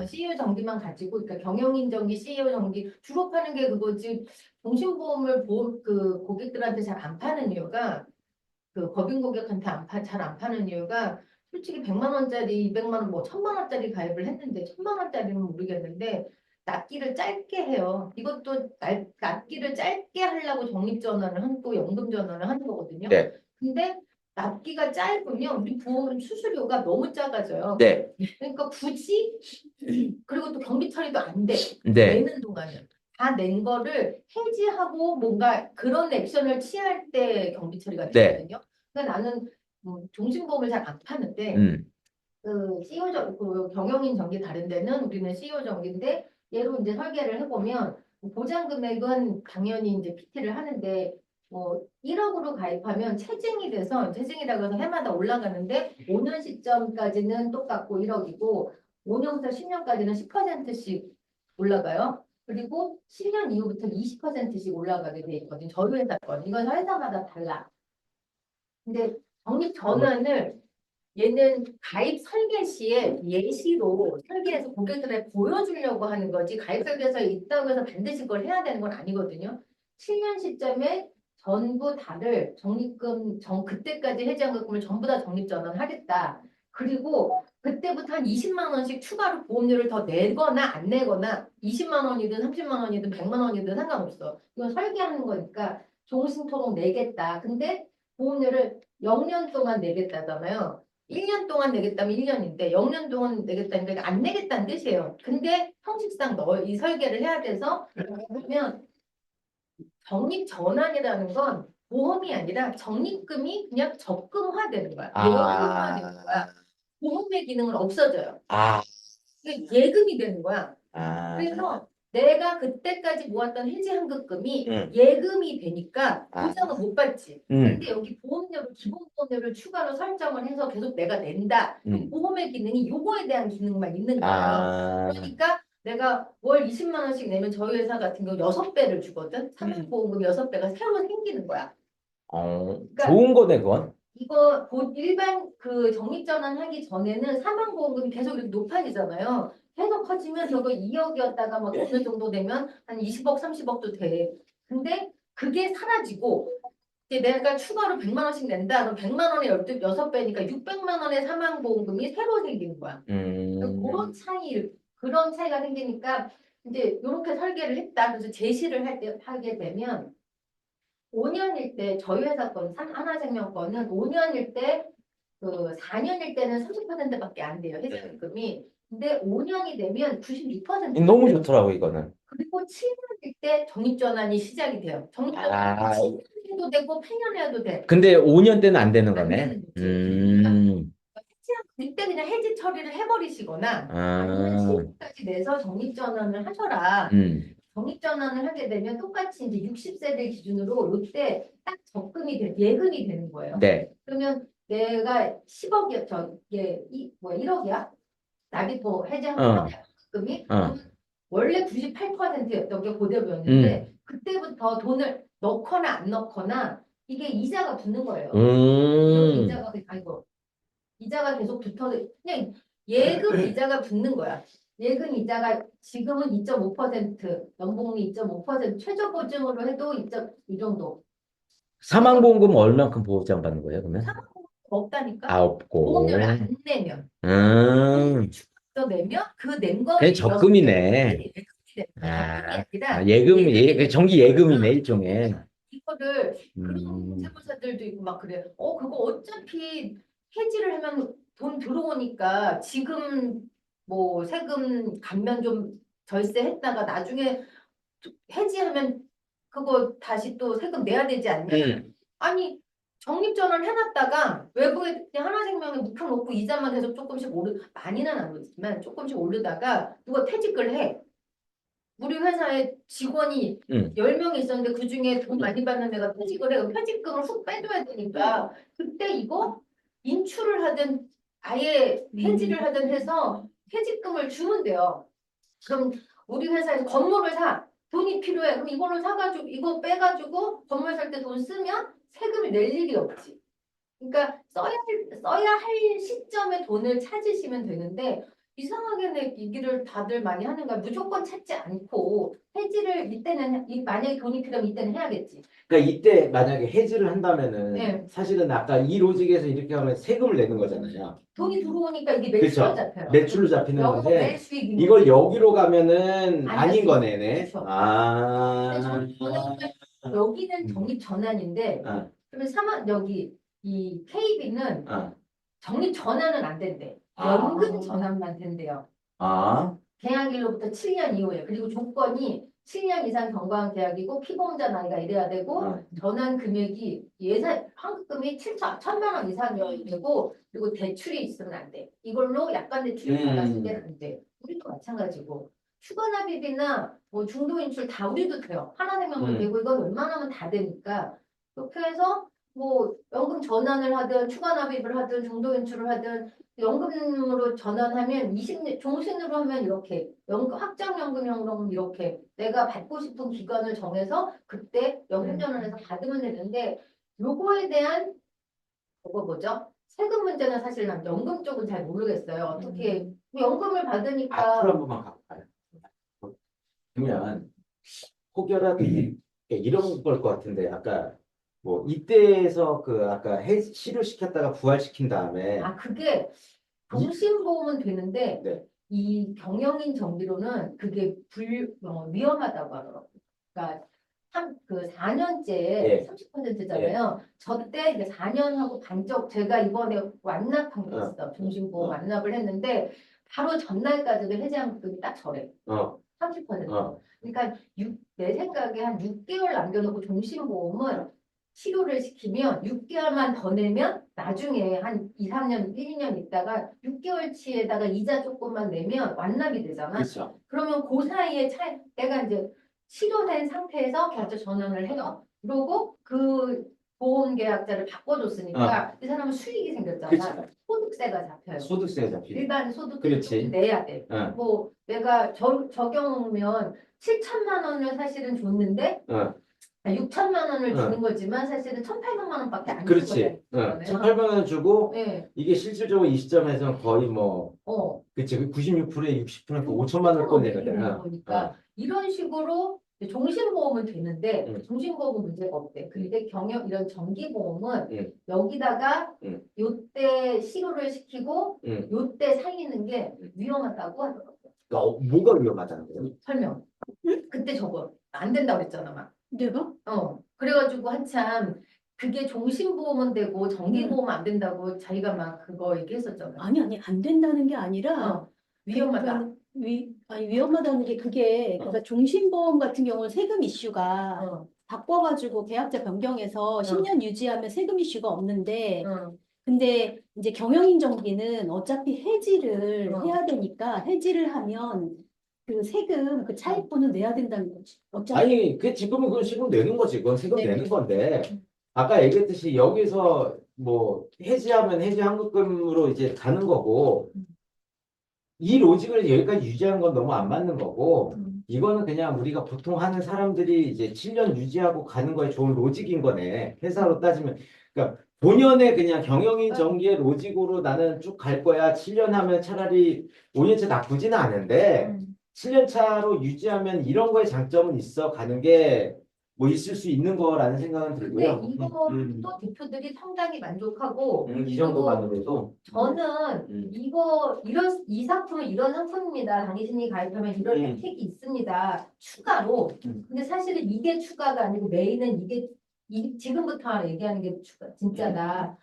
CEO 정기만 가지고, 그러니까 경영인 정기, CEO 정기 주로 파는 게 그거지. 종신보험을 그 고객들한테 잘 안 파는 이유가 그 법인 고객한테 잘 안 파는 이유가 솔직히 100만 원짜리, 200만 원, 뭐 1000만 원짜리 가입을 했는데 1000만 원짜리는 모르겠는데 납기를 짧게 해요. 이것도 납기를 짧게 하려고 적립전환을 하고 연금전환을 하는 거거든요. 네. 근데 납기가 짧으면 우리 보험 수수료가 너무 작아져요. 네. 그러니까 굳이 그리고 또 경비 처리도 안 돼. 네. 내는 동안은 다 낸 거를 해지하고 뭔가 그런 액션을 취할 때 경비 처리가 네. 되거든요. 그러니까 나는 종신보험을 잘 안 파는데 그 CEO 그 경영인 정기 다른 데는 우리는 CEO 정기인데 얘로 이제 설계를 해보면 보장 금액은 당연히 이제 PT를 하는데 뭐 1억으로 가입하면 체증이 돼서 체증이라고 해서 해마다 올라가는데 5년 시점까지는 똑같고 1억이고 5년부터 10년까지는 10%씩 올라가요. 그리고 10년 이후부터 20%씩 올라가게 돼 있거든요. 저희 회사 건. 이건 회사마다 달라. 근데 적립 전환을 얘는 가입 설계 시에 예시로 설계해서 고객들에 보여주려고 하는 거지 가입 설계서에 있다고 해서 반드시 그걸 해야 되는 건 아니거든요. 7년 시점에 전부 다를 적립금 그때까지 해지한 금을 전부 다 적립 전환하겠다. 그리고 그때부터 한 20만 원씩 추가로 보험료를 더 내거나 안 내거나 20만 원이든 30만 원이든 100만 원이든 상관없어. 이건 설계하는 거니까 종신토록 내겠다. 근데 보험료를 0년 동안 내겠다잖아요. 1년 동안 내겠다면 1년인데 0년 동안 내겠다니까 안 내겠다는 뜻이에요. 근데 형식상 이 설계를 해야 돼서 그러면 적립 전환이라는 건 보험이 아니라 적립금이 그냥 적금화되는 거야. 예금화되는 거야. 보험의 기능은 없어져요. 아, 이게 예금이 되는 거야. 아, 그래서 내가 그때까지 모았던 해지환급금이 응. 예금이 되니까 아. 보장을 못 받지. 응. 근데 여기 보험료를 기본 보험료를 추가로 설정을 해서 계속 내가 낸다. 그럼 응. 보험의 기능이 요거에 대한 기능만 있는 거예요. 아, 그러니까 내가 월 20만 원씩 내면 저희 회사 같은 경우 6배를 주거든. 사망보험금 6배가 새로 생기는 거야. 그러니까 좋은 거네, 그건. 이거 일반 그 적립전환 하기 전에는 사망보험금이 계속 이렇게 높아지잖아요. 계속 커지면 저거 2억이었다가 막 어느 정도 되면 한 20억, 30억도 돼. 근데 그게 사라지고 이제 내가 추가로 100만 원씩 낸다. 그럼 100만 원에 6배니까 600만 원의 사망보험금이 새로 생기는 거야. 그런 차이가 생기니까 이제 이렇게 설계를 했다. 그래서 제시를 하게 되면 5년일 때 저희 회사 건 하나생명 거는 5년일 때 그 4년일 때는 30%밖에 안 돼요. 해지임금이. 근데 5년이 되면 96%. 너무 좋더라고, 이거는. 그리고 7년일 때 적립전환이 시작이 돼요. 적립전환이 아. 7년 해도 되고 8년 해도 돼. 근데 5년 때는 안 되는 안 거네. 되는 거지. 그때 그냥 해지 처리를 해버리시거나 아니면 아, 7년까지 내서 적립전환을 하셔라. 적립전환을 하게 되면 똑같이 이제 60세대 기준으로 이때 딱 예금이 되는 거예요. 네. 그러면 내가 10억이야, 저게 1억이야? 납입보 해지하면 금이 원래 98%였던 게 고대부였는데 그때부터 돈을 넣거나 안 넣거나 이게 이자가 붙는 거예요. 이자가 계속 붙어서 그냥 예금 이자가 붙는 거야. 예금 이자가 지금은 2.5%, 연봉이 2.5%, 최저 보증으로 해도 2. 이 정도. 사망보험금 얼만큼 보장받는 거예요, 그러면? 사망보험 없다니까? 아, 없고. 보험료를 안 내면. 더 내면 그 낸 거 그냥 적금이네. 예금이 되는 거야. 적금이 아니라 예금, 정기 예금이네, 일종의. 이거를 그런 세무사들도 있고 막 그래. 그거 어차피 해지를 하면 돈 들어오니까 지금 뭐 세금 감면 좀 절세했다가 나중에 해지하면 그거 다시 또 세금 내야 되지 않냐? 아니 적립전환 해놨다가 외부에 그냥 하나생명에 묵혀놓고 이자만 계속 조금씩 많이는 안 오르지만 조금씩 오르다가 누가 퇴직을 해. 우리 회사에 직원이 10명이 있었는데 그중에 돈 많이 받는 애가 퇴직을 해. 그럼 퇴직금을 훅 빼줘야 되니까 그때 이거 인출을 하든 아예 해지를 하든 해서 퇴직금을 주면 돼요. 그럼 우리 회사에서 건물을 사. 돈이 필요해. 그럼 이거를 사가지고 이거 빼가지고 건물 살 때 돈 쓰면 세금을 낼 일이 없지. 그러니까 써야 할 시점에 돈을 찾으시면 되는데 이상하게 얘기를 다들 많이 하는 거야. 무조건 찾지 않고 해지를 이때는 만약에 돈이 필요하면 이때는 해야겠지. 그러니까 이때 만약에 해지를 한다면은 네. 사실은 아까 이 로직에서 이렇게 하면 세금을 내는 거잖아요. 돈이 들어오니까 이게 매출로 그쵸? 잡혀요. 매출로 잡히는 영업 건데 매수익인 이걸 거지. 여기로 가면은 안 아닌 잡히죠. 거네네. 그쵸. 아. 여기는 적립 전환인데 아, 그러면 여기 이 KB는 아, 적립 전환은 안 된대. 아. 연금 전환만 된대요. 아, 계약일로부터 7년 이후에. 그리고 조건이 7년 이상 경과한 계약이고 피보험자 나이가 이래야 되고 아. 전환 금액이 환급금이 1,000만 원 이상이어야 되고 그리고 대출이 있으면 안 돼. 이걸로 약관 대출을 받았을 때는 안 돼. 우리도 마찬가지고. 추가납입이나 뭐 중도인출 다 우리도 돼요. 하나생명도 되고 이건 웬만하면 다 되니까 그렇게 해서 뭐 연금 전환을 하든 추가납입을 하든 중도인출을 하든 연금으로 전환하면 20년 종신으로 하면 이렇게 확정연금형으로 이렇게 내가 받고 싶은 기간을 정해서 그때 연금 전환해서 받으면 되는데 요거에 대한 그거 뭐죠? 세금 문제는 사실 난 연금 쪽은 잘 모르겠어요. 어떻게 연금을 받으니까 앞으로 한 번만 가볼까요? 그러면 혹여라도 이런 걸 것 같은데 아까 뭐 이때에서 그 아까 시효시켰다가 부활시킨 다음에 그게 종신보험은 되는데 네. 이 경영인 정비로는 그게 위험하다고 하더라고요. 그러니까 그 4년째 예. 30%잖아요. 저때 이제 4년하고 반쪽 제가 이번에 완납한 게 있어. 종신보험 완납을 했는데 바로 전날까지도 해지한금이 딱 저래. 30%. 그러니까 내 생각에 한 6개월 남겨놓고 종신보험은 치료를 시키면 6개월만 더 내면 나중에 한 2, 3년, 1, 2년 있다가 6개월치에다가 이자 조금만 내면 완납이 되잖아. 그렇죠. 그러면 그 사이에 내가 이제 치료된 상태에서 계약자 전환을 해요. 그러고 그 보험 계약자를 바꿔줬으니까 이 사람은 수익이 생겼잖아. 그치. 소득세가 잡혀요. 소득세 잡히네. 일반 소득세 그렇지. 내야 돼. 어. 뭐 내가 적용하면 7천만 원을 사실은 줬는데 6천만 원을 주는 거지만 사실은 1,800만 원밖에 안 주는 그렇지. 거잖아요. 1,800만 원 주고 네. 이게 실질적으로 이 시점에서는 거의 뭐 그치 96%에 60%그 5천만 원권 내거든. 거니까 이런 식으로 종신보험은 되는데 종신보험은 문제가 없대. 근데 이런 정기보험은 여기다가 요때 실효를 시키고 요때 살리는 게 위험하다고 하더라고요. 그러니까 뭐가 위험하다는 거예요? 설명. 그때 저거 안 된다고 그랬잖아 막. 내가? 그래가지고 한참 그게 종신보험은 되고 정기보험 안 된다고 자기가 막 그거 얘기했었잖아. 아니 안 된다는 게 아니라 위험하다. 위험하다는 게 그게 그러니까 종신보험 같은 경우는 세금 이슈가 바꿔가지고 계약자 변경해서 10년 유지하면 세금 이슈가 없는데 근데 이제 경영인 정비는 어차피 해지를 해야 되니까 해지를 하면 그 세금 그 차입분은 내야 된다는 거지. 어차피 아니 그 지금은 그건 세금 내는 거지. 그건 세금 네. 내는 건데 아까 얘기했듯이 여기서 뭐 해지하면 해지 환급금으로 이제 가는 거고 이 로직을 여기까지 유지하는 건 너무 안 맞는 거고 이거는 그냥 우리가 보통 하는 사람들이 이제 7년 유지하고 가는 거에 좋은 로직인 거네. 회사로 따지면 그러니까 본연의 그냥 경영인 정기의 로직으로 나는 쭉 갈 거야. 7년 하면 차라리 5년차 나쁘지는 않은데 7년 차로 유지하면 이런 거에 장점은 있어 가는 게 뭐 있을 수 있는 거라는 생각은 근데 들고요. 이거도 대표들이 상당히 만족하고 이 정도만으로도 저는 이 상품은 이런 상품입니다. 당신이 가입하면 이런 혜택이 있습니다. 추가로. 근데 사실은 이게 추가가 아니고 메인은 지금부터 얘기하는 게 진짜다.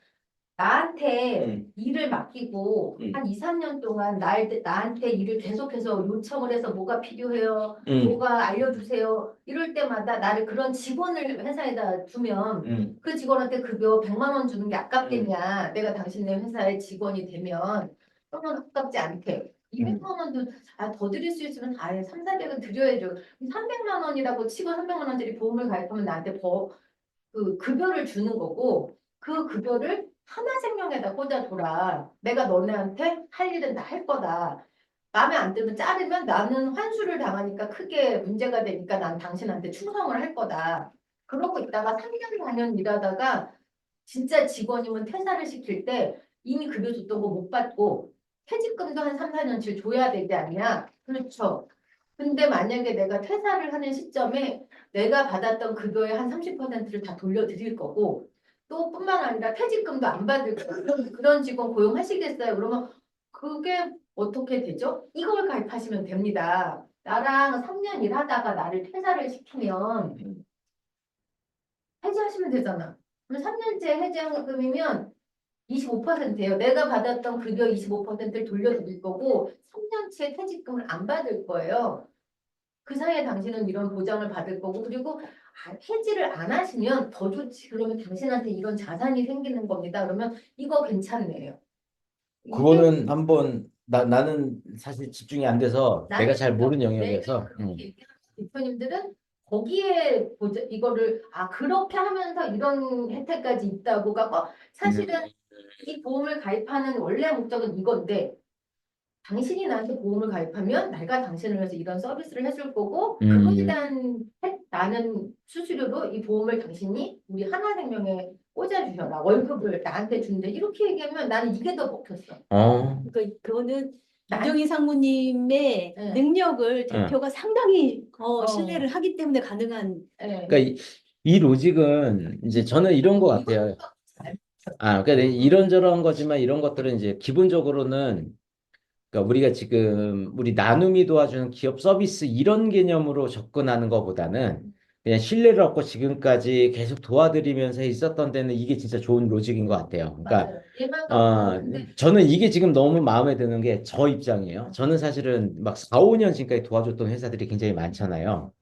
나한테 일을 맡기고 한 2, 3년 동안 나한테 일을 계속해서 요청을 해서 뭐가 필요해요, 뭐가 알려주세요. 이럴 때마다 나를 그런 직원을 회사에다 두면 그 직원한테 급여 100만 원 주는 게 아깝겠냐. 내가 당신네 회사의 직원이 되면 그러면 아깝지 않게. 200만 원도 더 드릴 수 있으면 다 해. 3, 400은 드려야죠. 300만 원이라고 치고 300만 원짜리 보험을 가입하면 나한테 그 급여를 주는 거고 그 급여를 하나생명에다 꽂아줘라. 내가 너네한테 할 일은 다 할 거다. 마음에 안 들면 자르면 나는 환수를 당하니까 크게 문제가 되니까 난 당신한테 충성을 할 거다. 그러고 있다가 3년, 4년 일하다가 진짜 직원이면 퇴사를 시킬 때 이미 급여 줬던 거 못 받고 퇴직금도 한 3, 4년치 줘야 되지 않냐? 그렇죠. 근데 만약에 내가 퇴사를 하는 시점에 내가 받았던 급여의 한 30%를 다 돌려드릴 거고 또 뿐만 아니라 퇴직금도 안 받을 거고 그런 직원 고용하시겠어요? 그러면 그게 어떻게 되죠? 이걸 가입하시면 됩니다. 나랑 3년 일하다가 나를 퇴사를 시키면 해지하시면 되잖아. 그럼 3년째 해지하금이면 25%예요. 내가 받았던 급여 25%를 돌려드릴 거고 3년치의 퇴직금을 안 받을 거예요. 그 사이에 당신은 이런 보장을 받을 거고 그리고 해지를 안 하시면 더 좋지. 그러면 당신한테 이런 자산이 생기는 겁니다. 그러면 이거 괜찮네요. 이게 그거는 한번 나는 사실 집중이 안 돼서 내가 나는 잘 모르는 내가 영역이어서 그렇게 얘기하는 대표님들은 거기에 이거를 그렇게 하면서 이런 혜택까지 있다고가 사실은 이 보험을 가입하는 원래 목적은 이건데 당신이 나한테 보험을 가입하면 내가 당신을 위해서 이런 서비스를 해줄 거고 그거에 대한 나는 수수료로 이 보험을 당신이 우리 하나생명에 꽂아주셔라 월급을 나한테 준대 이렇게 얘기하면 나는 이게 더 먹혔어. 그러니까 그거는 난- 윤정희 상무님의 네. 능력을 대표가 상당히 어. 신뢰를 하기 때문에 가능한. 예. 그러니까 이 로직은 이제 저는 이런 것 같아요. 그러니까 이런저런 거지만 이런 것들은 이제 기본적으로는 그러니까 우리가 지금 우리 나눔이 도와주는 기업 서비스 이런 개념으로 접근하는 것보다는 그냥 신뢰를 얻고 지금까지 계속 도와드리면서 있었던 데는 이게 진짜 좋은 로직인 것 같아요. 그러니까 맞아요. 일반적으로 근데 저는 이게 지금 너무 마음에 드는 게 저 입장이에요. 저는 사실은 막 4, 5년 지금까지 도와줬던 회사들이 굉장히 많잖아요.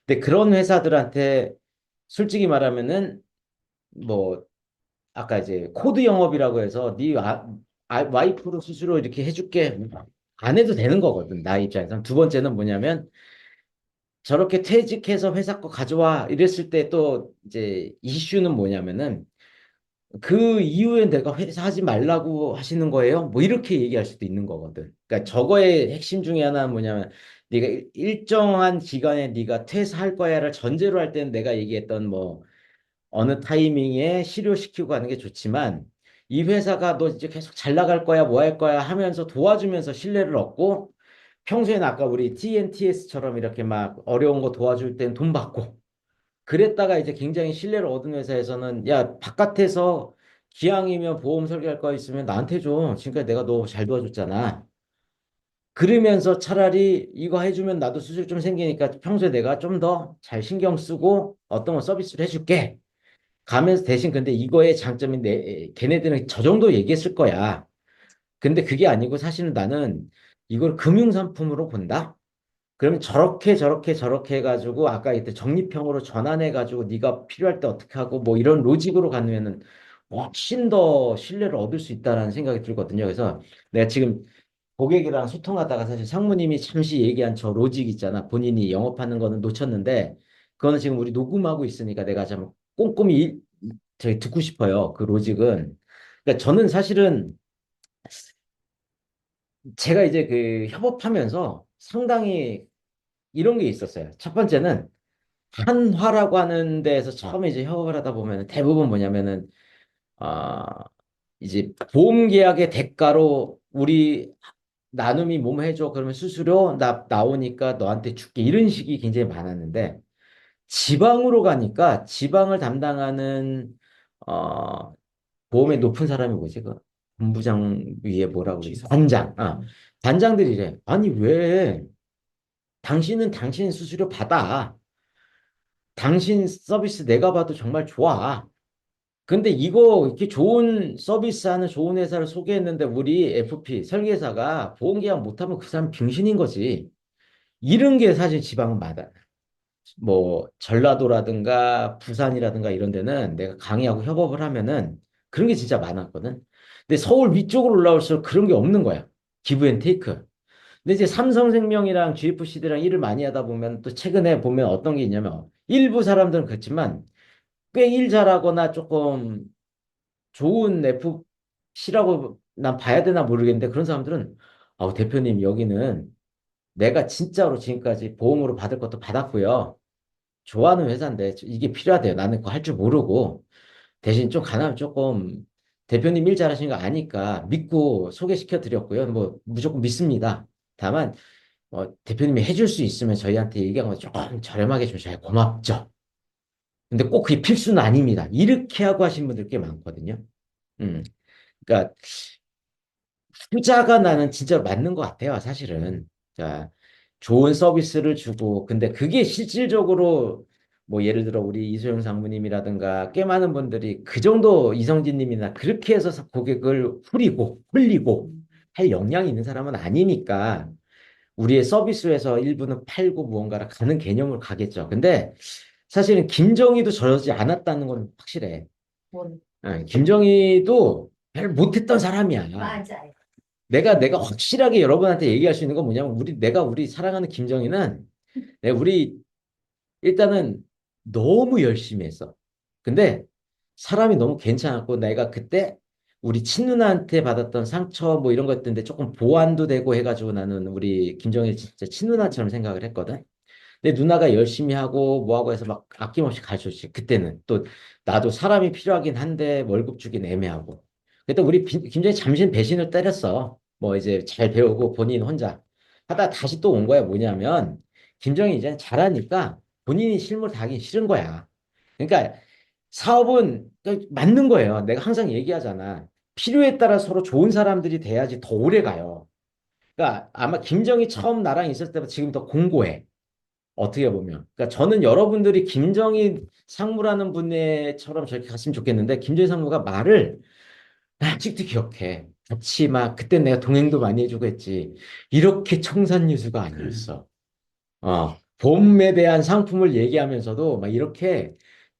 근데 그런 회사들한테 솔직히 말하면은 뭐 아까 이제 코드 영업이라고 해서 와이프로 스스로 이렇게 해줄게 안 해도 되는 거거든 나 입장에서는. 두 번째는 뭐냐면 저렇게 퇴직해서 회사 거 가져와 이랬을 때 또 이제 이슈는 뭐냐면은 그 이후에 내가 회사 하지 말라고 하시는 거예요? 뭐 이렇게 얘기할 수도 있는 거거든. 그러니까 저거의 핵심 중에 하나는 뭐냐면 네가 일정한 기간에 네가 퇴사할 거야를 전제로 할 때는 내가 얘기했던 뭐 어느 타이밍에 실효시키고 가는 게 좋지만 이 회사가 너 이제 계속 잘 나갈 거야 뭐 할 거야 하면서 도와주면서 신뢰를 얻고 평소에는 아까 우리 TNTS처럼 이렇게 막 어려운 거 도와줄 땐 돈 받고 그랬다가 이제 굉장히 신뢰를 얻은 회사에서는 야 바깥에서 기왕이면 보험 설계할 거 있으면 나한테 줘. 지금까지 내가 너 잘 도와줬잖아. 그러면서 차라리 이거 해주면 나도 수술 좀 생기니까 평소에 내가 좀 더 잘 신경 쓰고 어떤 거 서비스를 해줄게. 가면서 대신 근데 이거의 장점이 걔네들은 저 정도 얘기했을 거야. 근데 그게 아니고 사실은 나는 이걸 금융상품으로 본다? 그러면 저렇게 해가지고 아까 이때 적립형으로 전환해가지고 네가 필요할 때 어떻게 하고 뭐 이런 로직으로 가면은 훨씬 더 신뢰를 얻을 수 있다라는 생각이 들거든요. 그래서 내가 지금 고객이랑 소통하다가 사실 상무님이 잠시 얘기한 저 로직 있잖아. 본인이 영업하는 거는 놓쳤는데 그거는 지금 우리 녹음하고 있으니까 내가 좀 꼼꼼히 저기 듣고 싶어요. 그 로직은. 그러니까 저는 사실은 제가 이제 그 협업하면서 상당히 이런 게 있었어요. 첫 번째는 한화라고 하는 데에서 처음에 이제 협업을 하다 보면 대부분 뭐냐면은 아 이제 보험 계약의 대가로 우리 나눔이 몸 해줘 그러면 수수료 나오니까 너한테 줄게 이런 식이 굉장히 많았는데 지방으로 가니까 지방을 담당하는 어 보험의 높은 사람이 뭐지 그 본부장 위에 뭐라고 그러지 관장 관장들이래. 아니 왜 당신은 당신 수수료 받아. 당신 서비스 내가 봐도 정말 좋아. 근데 이거 이렇게 좋은 서비스 하는 좋은 회사를 소개했는데 우리 FP 설계사가 보험계약 못하면 그 사람 병신인 거지. 이런 게 사실 지방은 많아. 뭐 전라도라든가 부산이라든가 이런 데는 내가 강의하고 협업을 하면은 그런 게 진짜 많았거든. 근데 서울 위쪽으로 올라올수록 그런 게 없는 거야. 기브 앤 테이크. 근데 이제 삼성생명이랑 GFC들이랑 일을 많이 하다 보면 또 최근에 보면 어떤 게 있냐면 일부 사람들은 그렇지만 꽤 일 잘하거나 조금 좋은 FC라고 난 봐야 되나 모르겠는데 그런 사람들은 대표님 여기는 내가 진짜로 지금까지 보험으로 받을 것도 받았고요. 좋아하는 회사인데 이게 필요하대요. 나는 그거 할 줄 모르고 대신 좀 가능하면 조금 대표님 일 잘하시는 거 아니까 믿고 소개시켜 드렸고요. 뭐 무조건 믿습니다. 다만 대표님이 해줄 수 있으면 저희한테 얘기한 거 조금 저렴하게 주셔야 고맙죠. 근데 꼭 그게 필수는 아닙니다. 이렇게 하고 하신 분들 꽤 많거든요. 음. 그러니까 후자가 나는 진짜 맞는 것 같아요, 사실은. 자, 좋은 서비스를 주고, 근데 그게 실질적으로, 뭐, 예를 들어, 우리 이소영 상무님이라든가, 꽤 많은 분들이 그 정도 이성진님이나 그렇게 해서 고객을 홀리고 할 역량이 있는 사람은 아니니까, 우리의 서비스에서 일부는 팔고 무언가를 가는 개념으로 가겠죠. 근데 사실은 김정희도 저러지 않았다는 건 확실해. 뭘. 김정희도 별 못했던 사람이야. 맞아요. 내가 확실하게 여러분한테 얘기할 수 있는 건 뭐냐면 내가 우리 사랑하는 김정희는 우리 일단은 너무 열심히 했어. 근데 사람이 너무 괜찮았고 내가 그때 우리 친누나한테 받았던 상처 뭐 이런 것들인데 조금 보완도 되고 해가지고 나는 우리 김정희 진짜 친누나처럼 생각을 했거든. 근데 누나가 열심히 하고 뭐하고 해서 막 아낌없이 가르쳐주지. 그때는 또 나도 사람이 필요하긴 한데 월급 주긴 애매하고. 그때 우리 김정희 잠시 배신을 때렸어. 뭐 이제 잘 배우고 본인 혼자 하다 다시 또 온 거야. 뭐냐면 김정희 이제 잘하니까 본인이 실물 다 하기 싫은 거야. 그러니까 사업은 맞는 거예요. 내가 항상 얘기하잖아. 필요에 따라 서로 좋은 사람들이 돼야지 더 오래 가요. 그러니까 아마 김정희 처음 나랑 있었을 때보다 지금 더 공고해. 어떻게 보면. 그러니까 저는 여러분들이 김정희 상무라는 분의처럼 저렇게 갔으면 좋겠는데 김정희 상무가 말을 나 아직도 기억해. 같이 막 그때 내가 동행도 많이 해주고 했지. 이렇게 청산유수가 아니었어. 봄에 대한 상품을 얘기하면서도 막 이렇게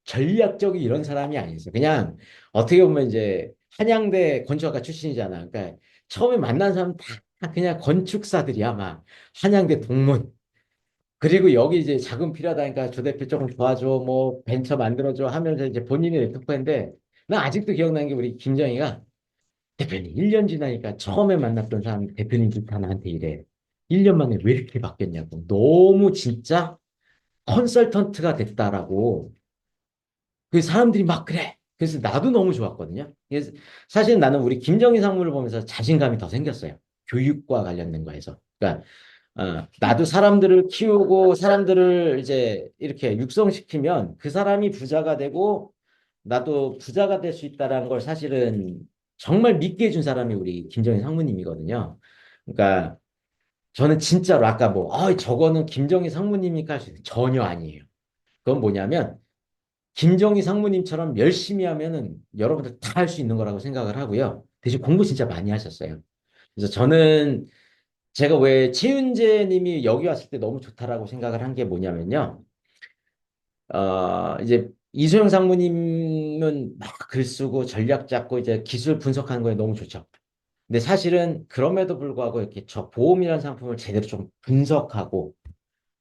전략적인 이런 사람이 아니었어. 그냥 어떻게 보면 이제 한양대 건축학과 출신이잖아. 그러니까 처음에 만난 사람 다 그냥 건축사들이야. 막 한양대 동문. 그리고 여기 이제 자금 필요하다니까 조 대표 조금 도와줘, 뭐 벤처 만들어줘 하면서 이제 본인이 랩토프인데 나 아직도 기억나는 게 우리 김정희가 대표님 1년 지나니까 처음에 만났던 사람 대표님들 다 나한테 이래. 1년 만에 왜 이렇게 바뀌었냐고. 너무 진짜 컨설턴트가 됐다라고. 그 사람들이 막 그래. 그래서 나도 너무 좋았거든요. 그래서 사실 나는 우리 김정희 상무를 보면서 자신감이 더 생겼어요. 교육과 관련된 거에서. 그러니까 나도 사람들을 키우고 사람들을 이제 이렇게 육성시키면 그 사람이 부자가 되고 나도 부자가 될 수 있다라는 걸 사실은 정말 믿게 해준 사람이 우리 김정희 상무님이거든요. 그러니까 저는 진짜로 아까 뭐, 저거는 김정희 상무님이니까 할 수 있어요. 전혀 아니에요. 그건 뭐냐면 김정희 상무님처럼 열심히 하면은 여러분들 다 할 수 있는 거라고 생각을 하고요. 대신 공부 진짜 많이 하셨어요. 그래서 저는 제가 왜 최윤재 님이 여기 왔을 때 너무 좋다라고 생각을 한 게 뭐냐면요. 이제 이소영 상무님은 막 글 쓰고 전략 잡고 이제 기술 분석하는 거에 너무 좋죠. 근데 사실은 그럼에도 불구하고 이렇게 저 보험이라는 상품을 제대로 좀 분석하고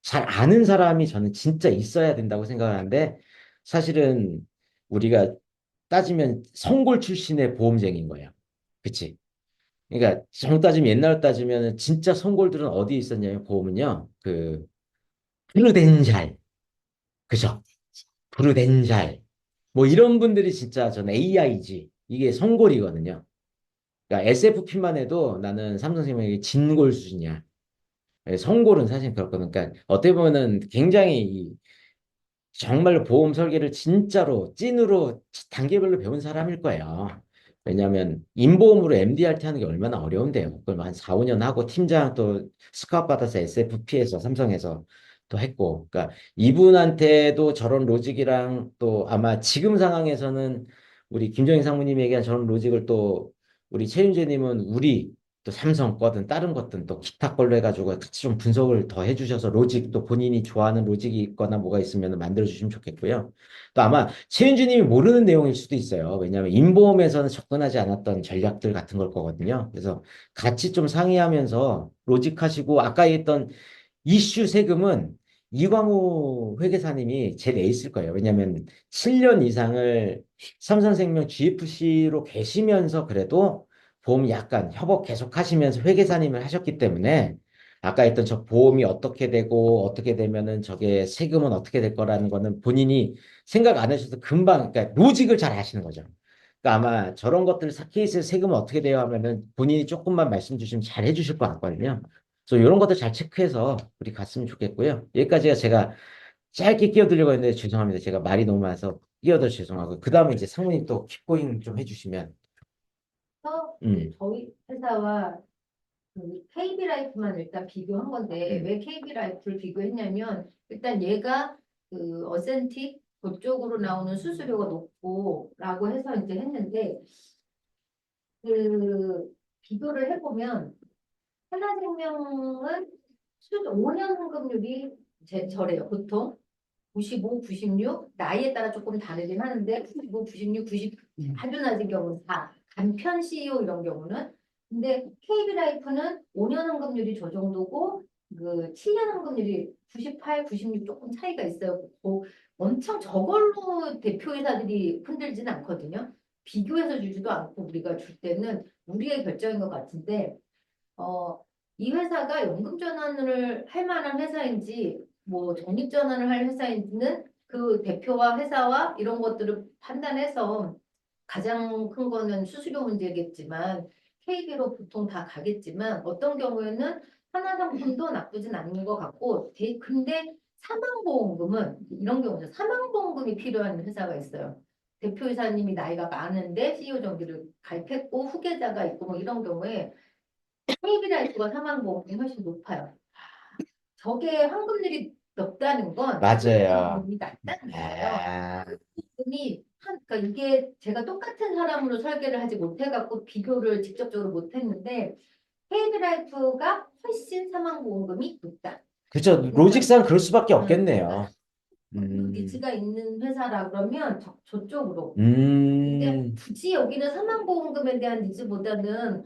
잘 아는 사람이 저는 진짜 있어야 된다고 생각하는데 사실은 우리가 따지면 성골 출신의 보험쟁인 거예요. 그치? 그러니까 정 따지면 옛날 따지면 진짜 성골들은 어디에 있었냐면 보험은요. 그 프루덴셜 그죠? 프루덴셜 뭐 이런 분들이 진짜 전 AIG 이게 성골이거든요. 그러니까 SFP만 해도 나는 삼성생명이 진골 수준이야. 성골은 사실 그렇거든. 그러니까 어떻게 보면은 굉장히 정말로 보험 설계를 진짜로 찐으로 단계별로 배운 사람일 거예요. 왜냐하면 인보험으로 MDRT 하는 게 얼마나 어려운데요. 그걸 한 4, 5년 하고 팀장 또 스카웃 받아서 SFP에서 삼성에서 또 했고. 그러니까 이분한테도 저런 로직이랑 또 아마 지금 상황에서는 우리 김정희 상무님이 얘기한 저런 로직을 또 우리 최윤재님은 우리 또 삼성 거든 다른 것든 또 기타 걸로 해가지고 같이 좀 분석을 더 해주셔서 로직 또 본인이 좋아하는 로직이 있거나 뭐가 있으면 만들어 주시면 좋겠고요. 또 아마 최윤주님이 모르는 내용일 수도 있어요. 왜냐하면 인보험에서는 접근하지 않았던 전략들 같은 걸 거거든요. 그래서 같이 좀 상의하면서 로직하시고 아까 얘기했던 이슈 세금은 이광우 회계사님이 제일 에이스일 거예요. 왜냐하면 7년 이상을 삼성생명 GFC로 계시면서 그래도 보험 약간 협업 계속 하시면서 회계사님을 하셨기 때문에 아까 했던 저 보험이 어떻게 되고 어떻게 되면은 저게 세금은 어떻게 될 거라는 거는 본인이 생각 안 하셔서 금방 그러니까 로직을 잘 아시는 거죠. 그러니까 아마 저런 것들 케이스 세금은 어떻게 돼요 하면은 본인이 조금만 말씀 주시면 잘 해주실 것 같거든요. 그래서 이런 것들 잘 체크해서 우리 갔으면 좋겠고요. 여기까지가 제가 짧게 끼어들려고 했는데 죄송합니다. 제가 말이 너무 많아서 끼어들 죄송하고 그 다음에 이제 상무님 또 킵고잉 좀 해주시면 저희 회사와 그 KB라이프만 일단 비교한 건데 왜 KB라이프를 비교했냐면 일단 얘가 그 어센틱 그쪽으로 나오는 수수료가 높고라고 해서 이제 했는데 그 비교를 해보면 하나생명은 5년 환급률이 저래요. 보통 95, 96 나이에 따라 조금 다르긴 하는데 95, 96, 90 아주 낮은 경우는 다 간편 CEO 이런 경우는 근데 KB라이프는 5년 환급률이 저 정도고 그 7년 환급률이 98, 96 조금 차이가 있어요. 엄청 저걸로 대표이사들이 흔들지는 않거든요. 비교해서 주지도 않고 우리가 줄 때는 우리의 결정인 것 같은데 이 회사가 연금 전환을 할 만한 회사인지 뭐 적립 전환을 할 회사인지는 그 대표와 회사와 이런 것들을 판단해서 가장 큰 거는 수수료 문제겠지만 KB로 보통 다 가겠지만 어떤 경우에는 하나상품도 나쁘진 않은 것 같고 근데 사망보험금은 이런 경우죠. 사망보험금이 필요한 회사가 있어요. 대표이사님이 나이가 많은데 CEO 정기를 가입했고 후계자가 있고 뭐 이런 경우에 KB라이프가 사망보험이 훨씬 높아요. 저게 환급률이 높다는 건 맞아요. 보험이 낮다는 거예요. 아, 그러니까 이게 제가 똑같은 사람으로 설계를 하지 못해갖고 비교를 직접적으로 못했는데 KB라이프가 훨씬 사망보험금이 높다. 그죠. 로직상 그럴 수밖에 없겠네요. 니즈가 있는 회사라 그러면 저쪽으로. 근데 굳이 여기는 사망보험금에 대한 니즈보다는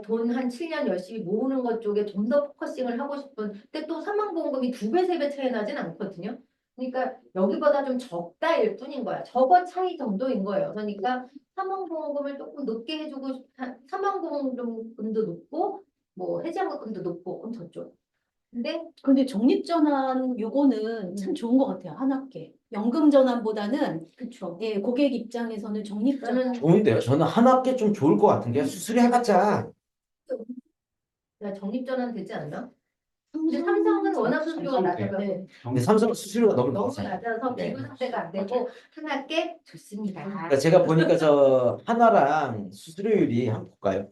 돈 한 7년 열심히 모으는 것 쪽에 좀 더 포커싱을 하고 싶은. 근데 또 사망보험금이 2배, 3배 차이 나진 않거든요. 그러니까 여기보다 좀 적다일 뿐인 거야. 저거 차이 정도인 거예요. 그러니까 사망보험금을 조금 높게 해주고 사망보험금도 높고 뭐 해지환급금도 높고 그럼 저쪽. 근데 적립전환 요거는 참 좋은 것 같아요. 한학계. 연금 전환보다는 그쵸. 예, 고객 입장에서는 적립전환. 좋은데요. 저는 한학계 좀 좋을 것 같은 게 수수료 해봤자. 야, 적립전환 되지 않나? 근데 삼성은 워낙 수수료가 낮아서 네. 근데 삼성은 수수료가 너무 너무 낮아요. 낮아서 네. 비교 상대가 안 되고 하나께 좋습니다. 그러니까 제가 보니까 저 하나랑 수수료율이 한번 볼까요?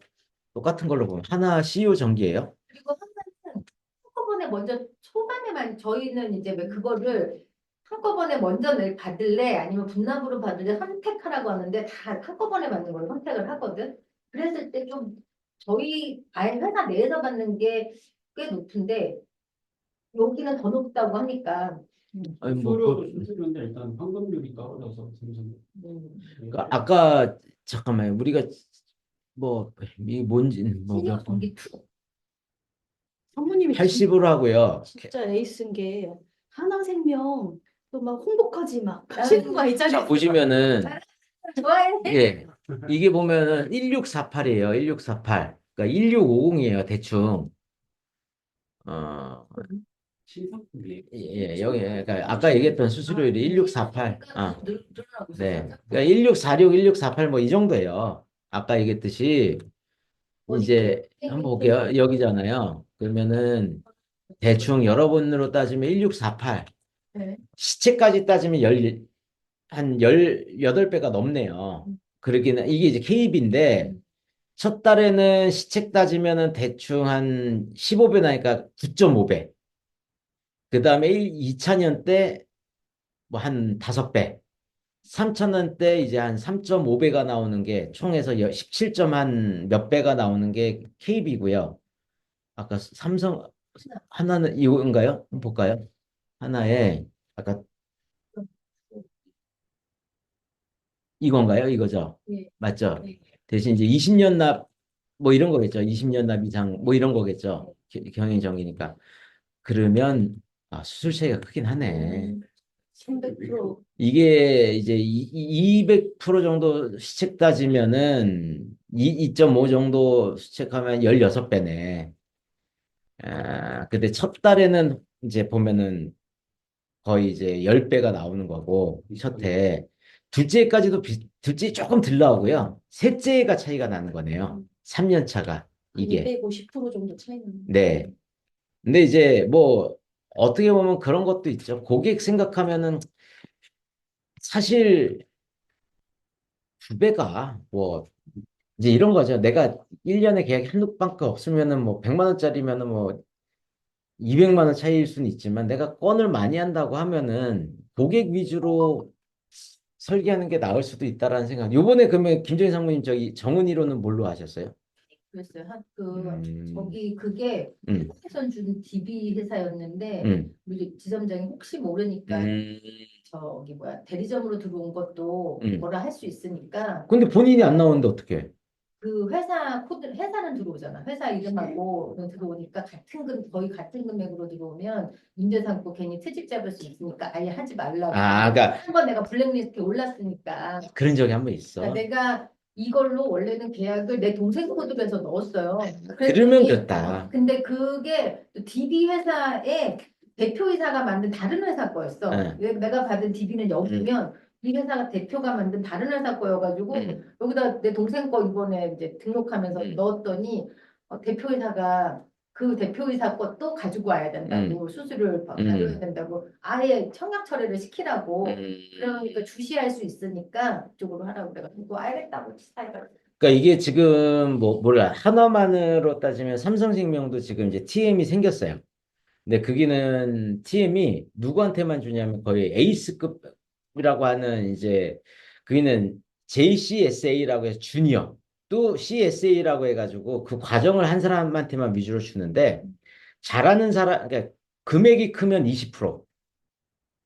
똑같은 걸로 보면 하나 CEO 정기예요. 그리고 하나는 한꺼번에 먼저 초반에만 저희는 이제 왜 그거를 한꺼번에 먼저 받을래 아니면 분납으로 받을래 선택하라고 하는데 다 한꺼번에 받는 걸 선택을 하거든. 그랬을 때 좀 저희 아예 회사 내에서 받는 게 꽤 높은데 여기는 더 높다고 하니까 아니 뭐 그, 수수료인데 일단 환급률이 떨어져서 삼성. 그러니까 아까 잠깐만요. 우리가 뭐 이 뭔지 뭐 시니어 몇 동기 투. 성모님이 80으로 하고요. 진짜 에이스인 게 하나생명 또 막 홍보까지 막 하시는 거 있잖아요. 자 보시면은 좋아해. 예 이게 보면은 1648이에요. 1648. 그러니까 1650이에요. 대충. 신상품이에요. 예, 여기 그러니까 아까 얘기했던 수수료율이 1648. 늘어나고 네. 있었어. 그러니까 1646, 1648 뭐 이 정도예요. 아까 얘기했듯이 이제 한번 볼게요. 여기잖아요. 그러면은 대충 여러분으로 따지면 1648. 네. 시체까지 따지면 한 18배가 넘네요. 그러기는 이게 이제 KB인데 첫 달에는 시책 따지면은 대충 한 15배 나니까 9.5배. 그 다음에 2차년 때 뭐 한 5배. 3차년 때 이제 한 3.5배가 나오는 게 총에서 17점 한 몇 배가 나오는 게 KB고요. 아까 삼성 하나는 이건가요? 한번 볼까요? 하나에 아까 이건가요? 이거죠? 네. 맞죠? 네. 대신 이제 20년 납 뭐 이런 거겠죠. 20년 납 이상 뭐 이런 거겠죠. 경영정이니까. 그러면 수술 차이가 크긴 하네. 300%. 이게 이제 200% 정도 시책 따지면은 2.5 정도 시책하면 16배네. 근데 첫 달에는 이제 보면은 거의 이제 10배가 나오는 거고, 첫 해. 둘째까지도 둘째 조금 덜 나오고요. 셋째가 차이가 나는 거네요. 3년 차가 이게. 250% 정도 차이 나는 네. 근데 이제 뭐 어떻게 보면 그런 것도 있죠. 고객 생각하면은 사실 두 배가 뭐 이제 이런 거죠. 내가 1년에 계약이 한두 방밖에 없으면은 뭐 100만 원짜리면은 뭐 200만 원 차이일 수는 있지만 내가 건을 많이 한다고 하면은 고객 위주로 설계하는 게 나을 수도 있다라는 생각. 요번에 그러면 김정희 상무님 저기 정은이로는 뭘로 하셨어요? 그랬어요. 음, 저기 그게 음, 한국에선 준 DB 회사였는데 음, 우리 지점장이 혹시 모르니까 음, 저기 뭐야 대리점으로 들어온 것도 음. 뭐라 할 수 있으니까 근데 본인이 안 나오는데 어떡해? 그 회사 코드 회사는 들어오잖아. 회사 이름하고 들어오니까 거의 같은 금액으로 들어오면 문제 삼고 괜히 트집 잡을 수 있으니까 아예 하지 말라고. 아, 그러니까 한번 내가 블랙리스트에 올랐으니까. 그런 적이 한 번 그러니까 있어. 내가 이걸로 원래는 계약을 내 동생 코드로 해서 넣었어요. 그러면 그랬더니 그렇다. 근데 그게 또 DB 회사의 대표이사가 만든 다른 회사 거였어. 응, 내가 받은 DB는 여기면 이 회사가 대표가 만든 다른 회사 거여가지고 응, 여기다 내 동생 거 이번에 이제 등록하면서 응, 넣었더니 대표이사가 그 대표이사 것도 가지고 와야 된다고 수수료를 가져야 응, 된다고 아예 청약 처리를 시키라고 응. 그러니까 주시할 수 있으니까 그쪽으로 하라고 그래가지고 알겠다고 치사해가지고 그러니까 이게 지금 뭐 몰라 한화만으로 따지면 삼성생명도 지금 이제 TM이 생겼어요. 근데 거기는 TM이 누구한테만 주냐면 거의 에이스급이라고 하는 이제 거기는 JCSA라고 해서 주니어 또 CSA라고 해가지고 그 과정을 한 사람한테만 위주로 주는데 잘하는 사람 그러니까 금액이 크면 20%,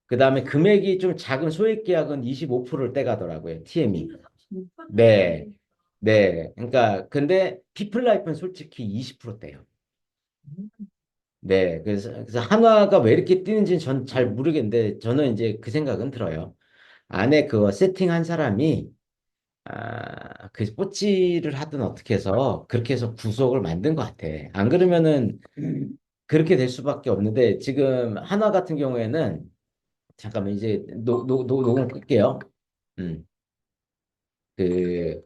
그다음에 금액이 좀 작은 소액 계약은 25%를 떼가더라고요. TM이. 네. 네. 그러니까 근데 피플라이프는 솔직히 20%대요. 네. 그래서 한화가 왜 이렇게 뛰는지는 전 잘 모르겠는데 저는 이제 그 생각은 들어요. 안에 그 세팅한 사람이 그 뽀찌를 하든 어떻게 해서 그렇게 해서 구속을 만든 것 같아. 안 그러면은 그렇게 될 수밖에 없는데 지금 한화 같은 경우에는 잠깐만 이제 녹음 끌게요. 음. 그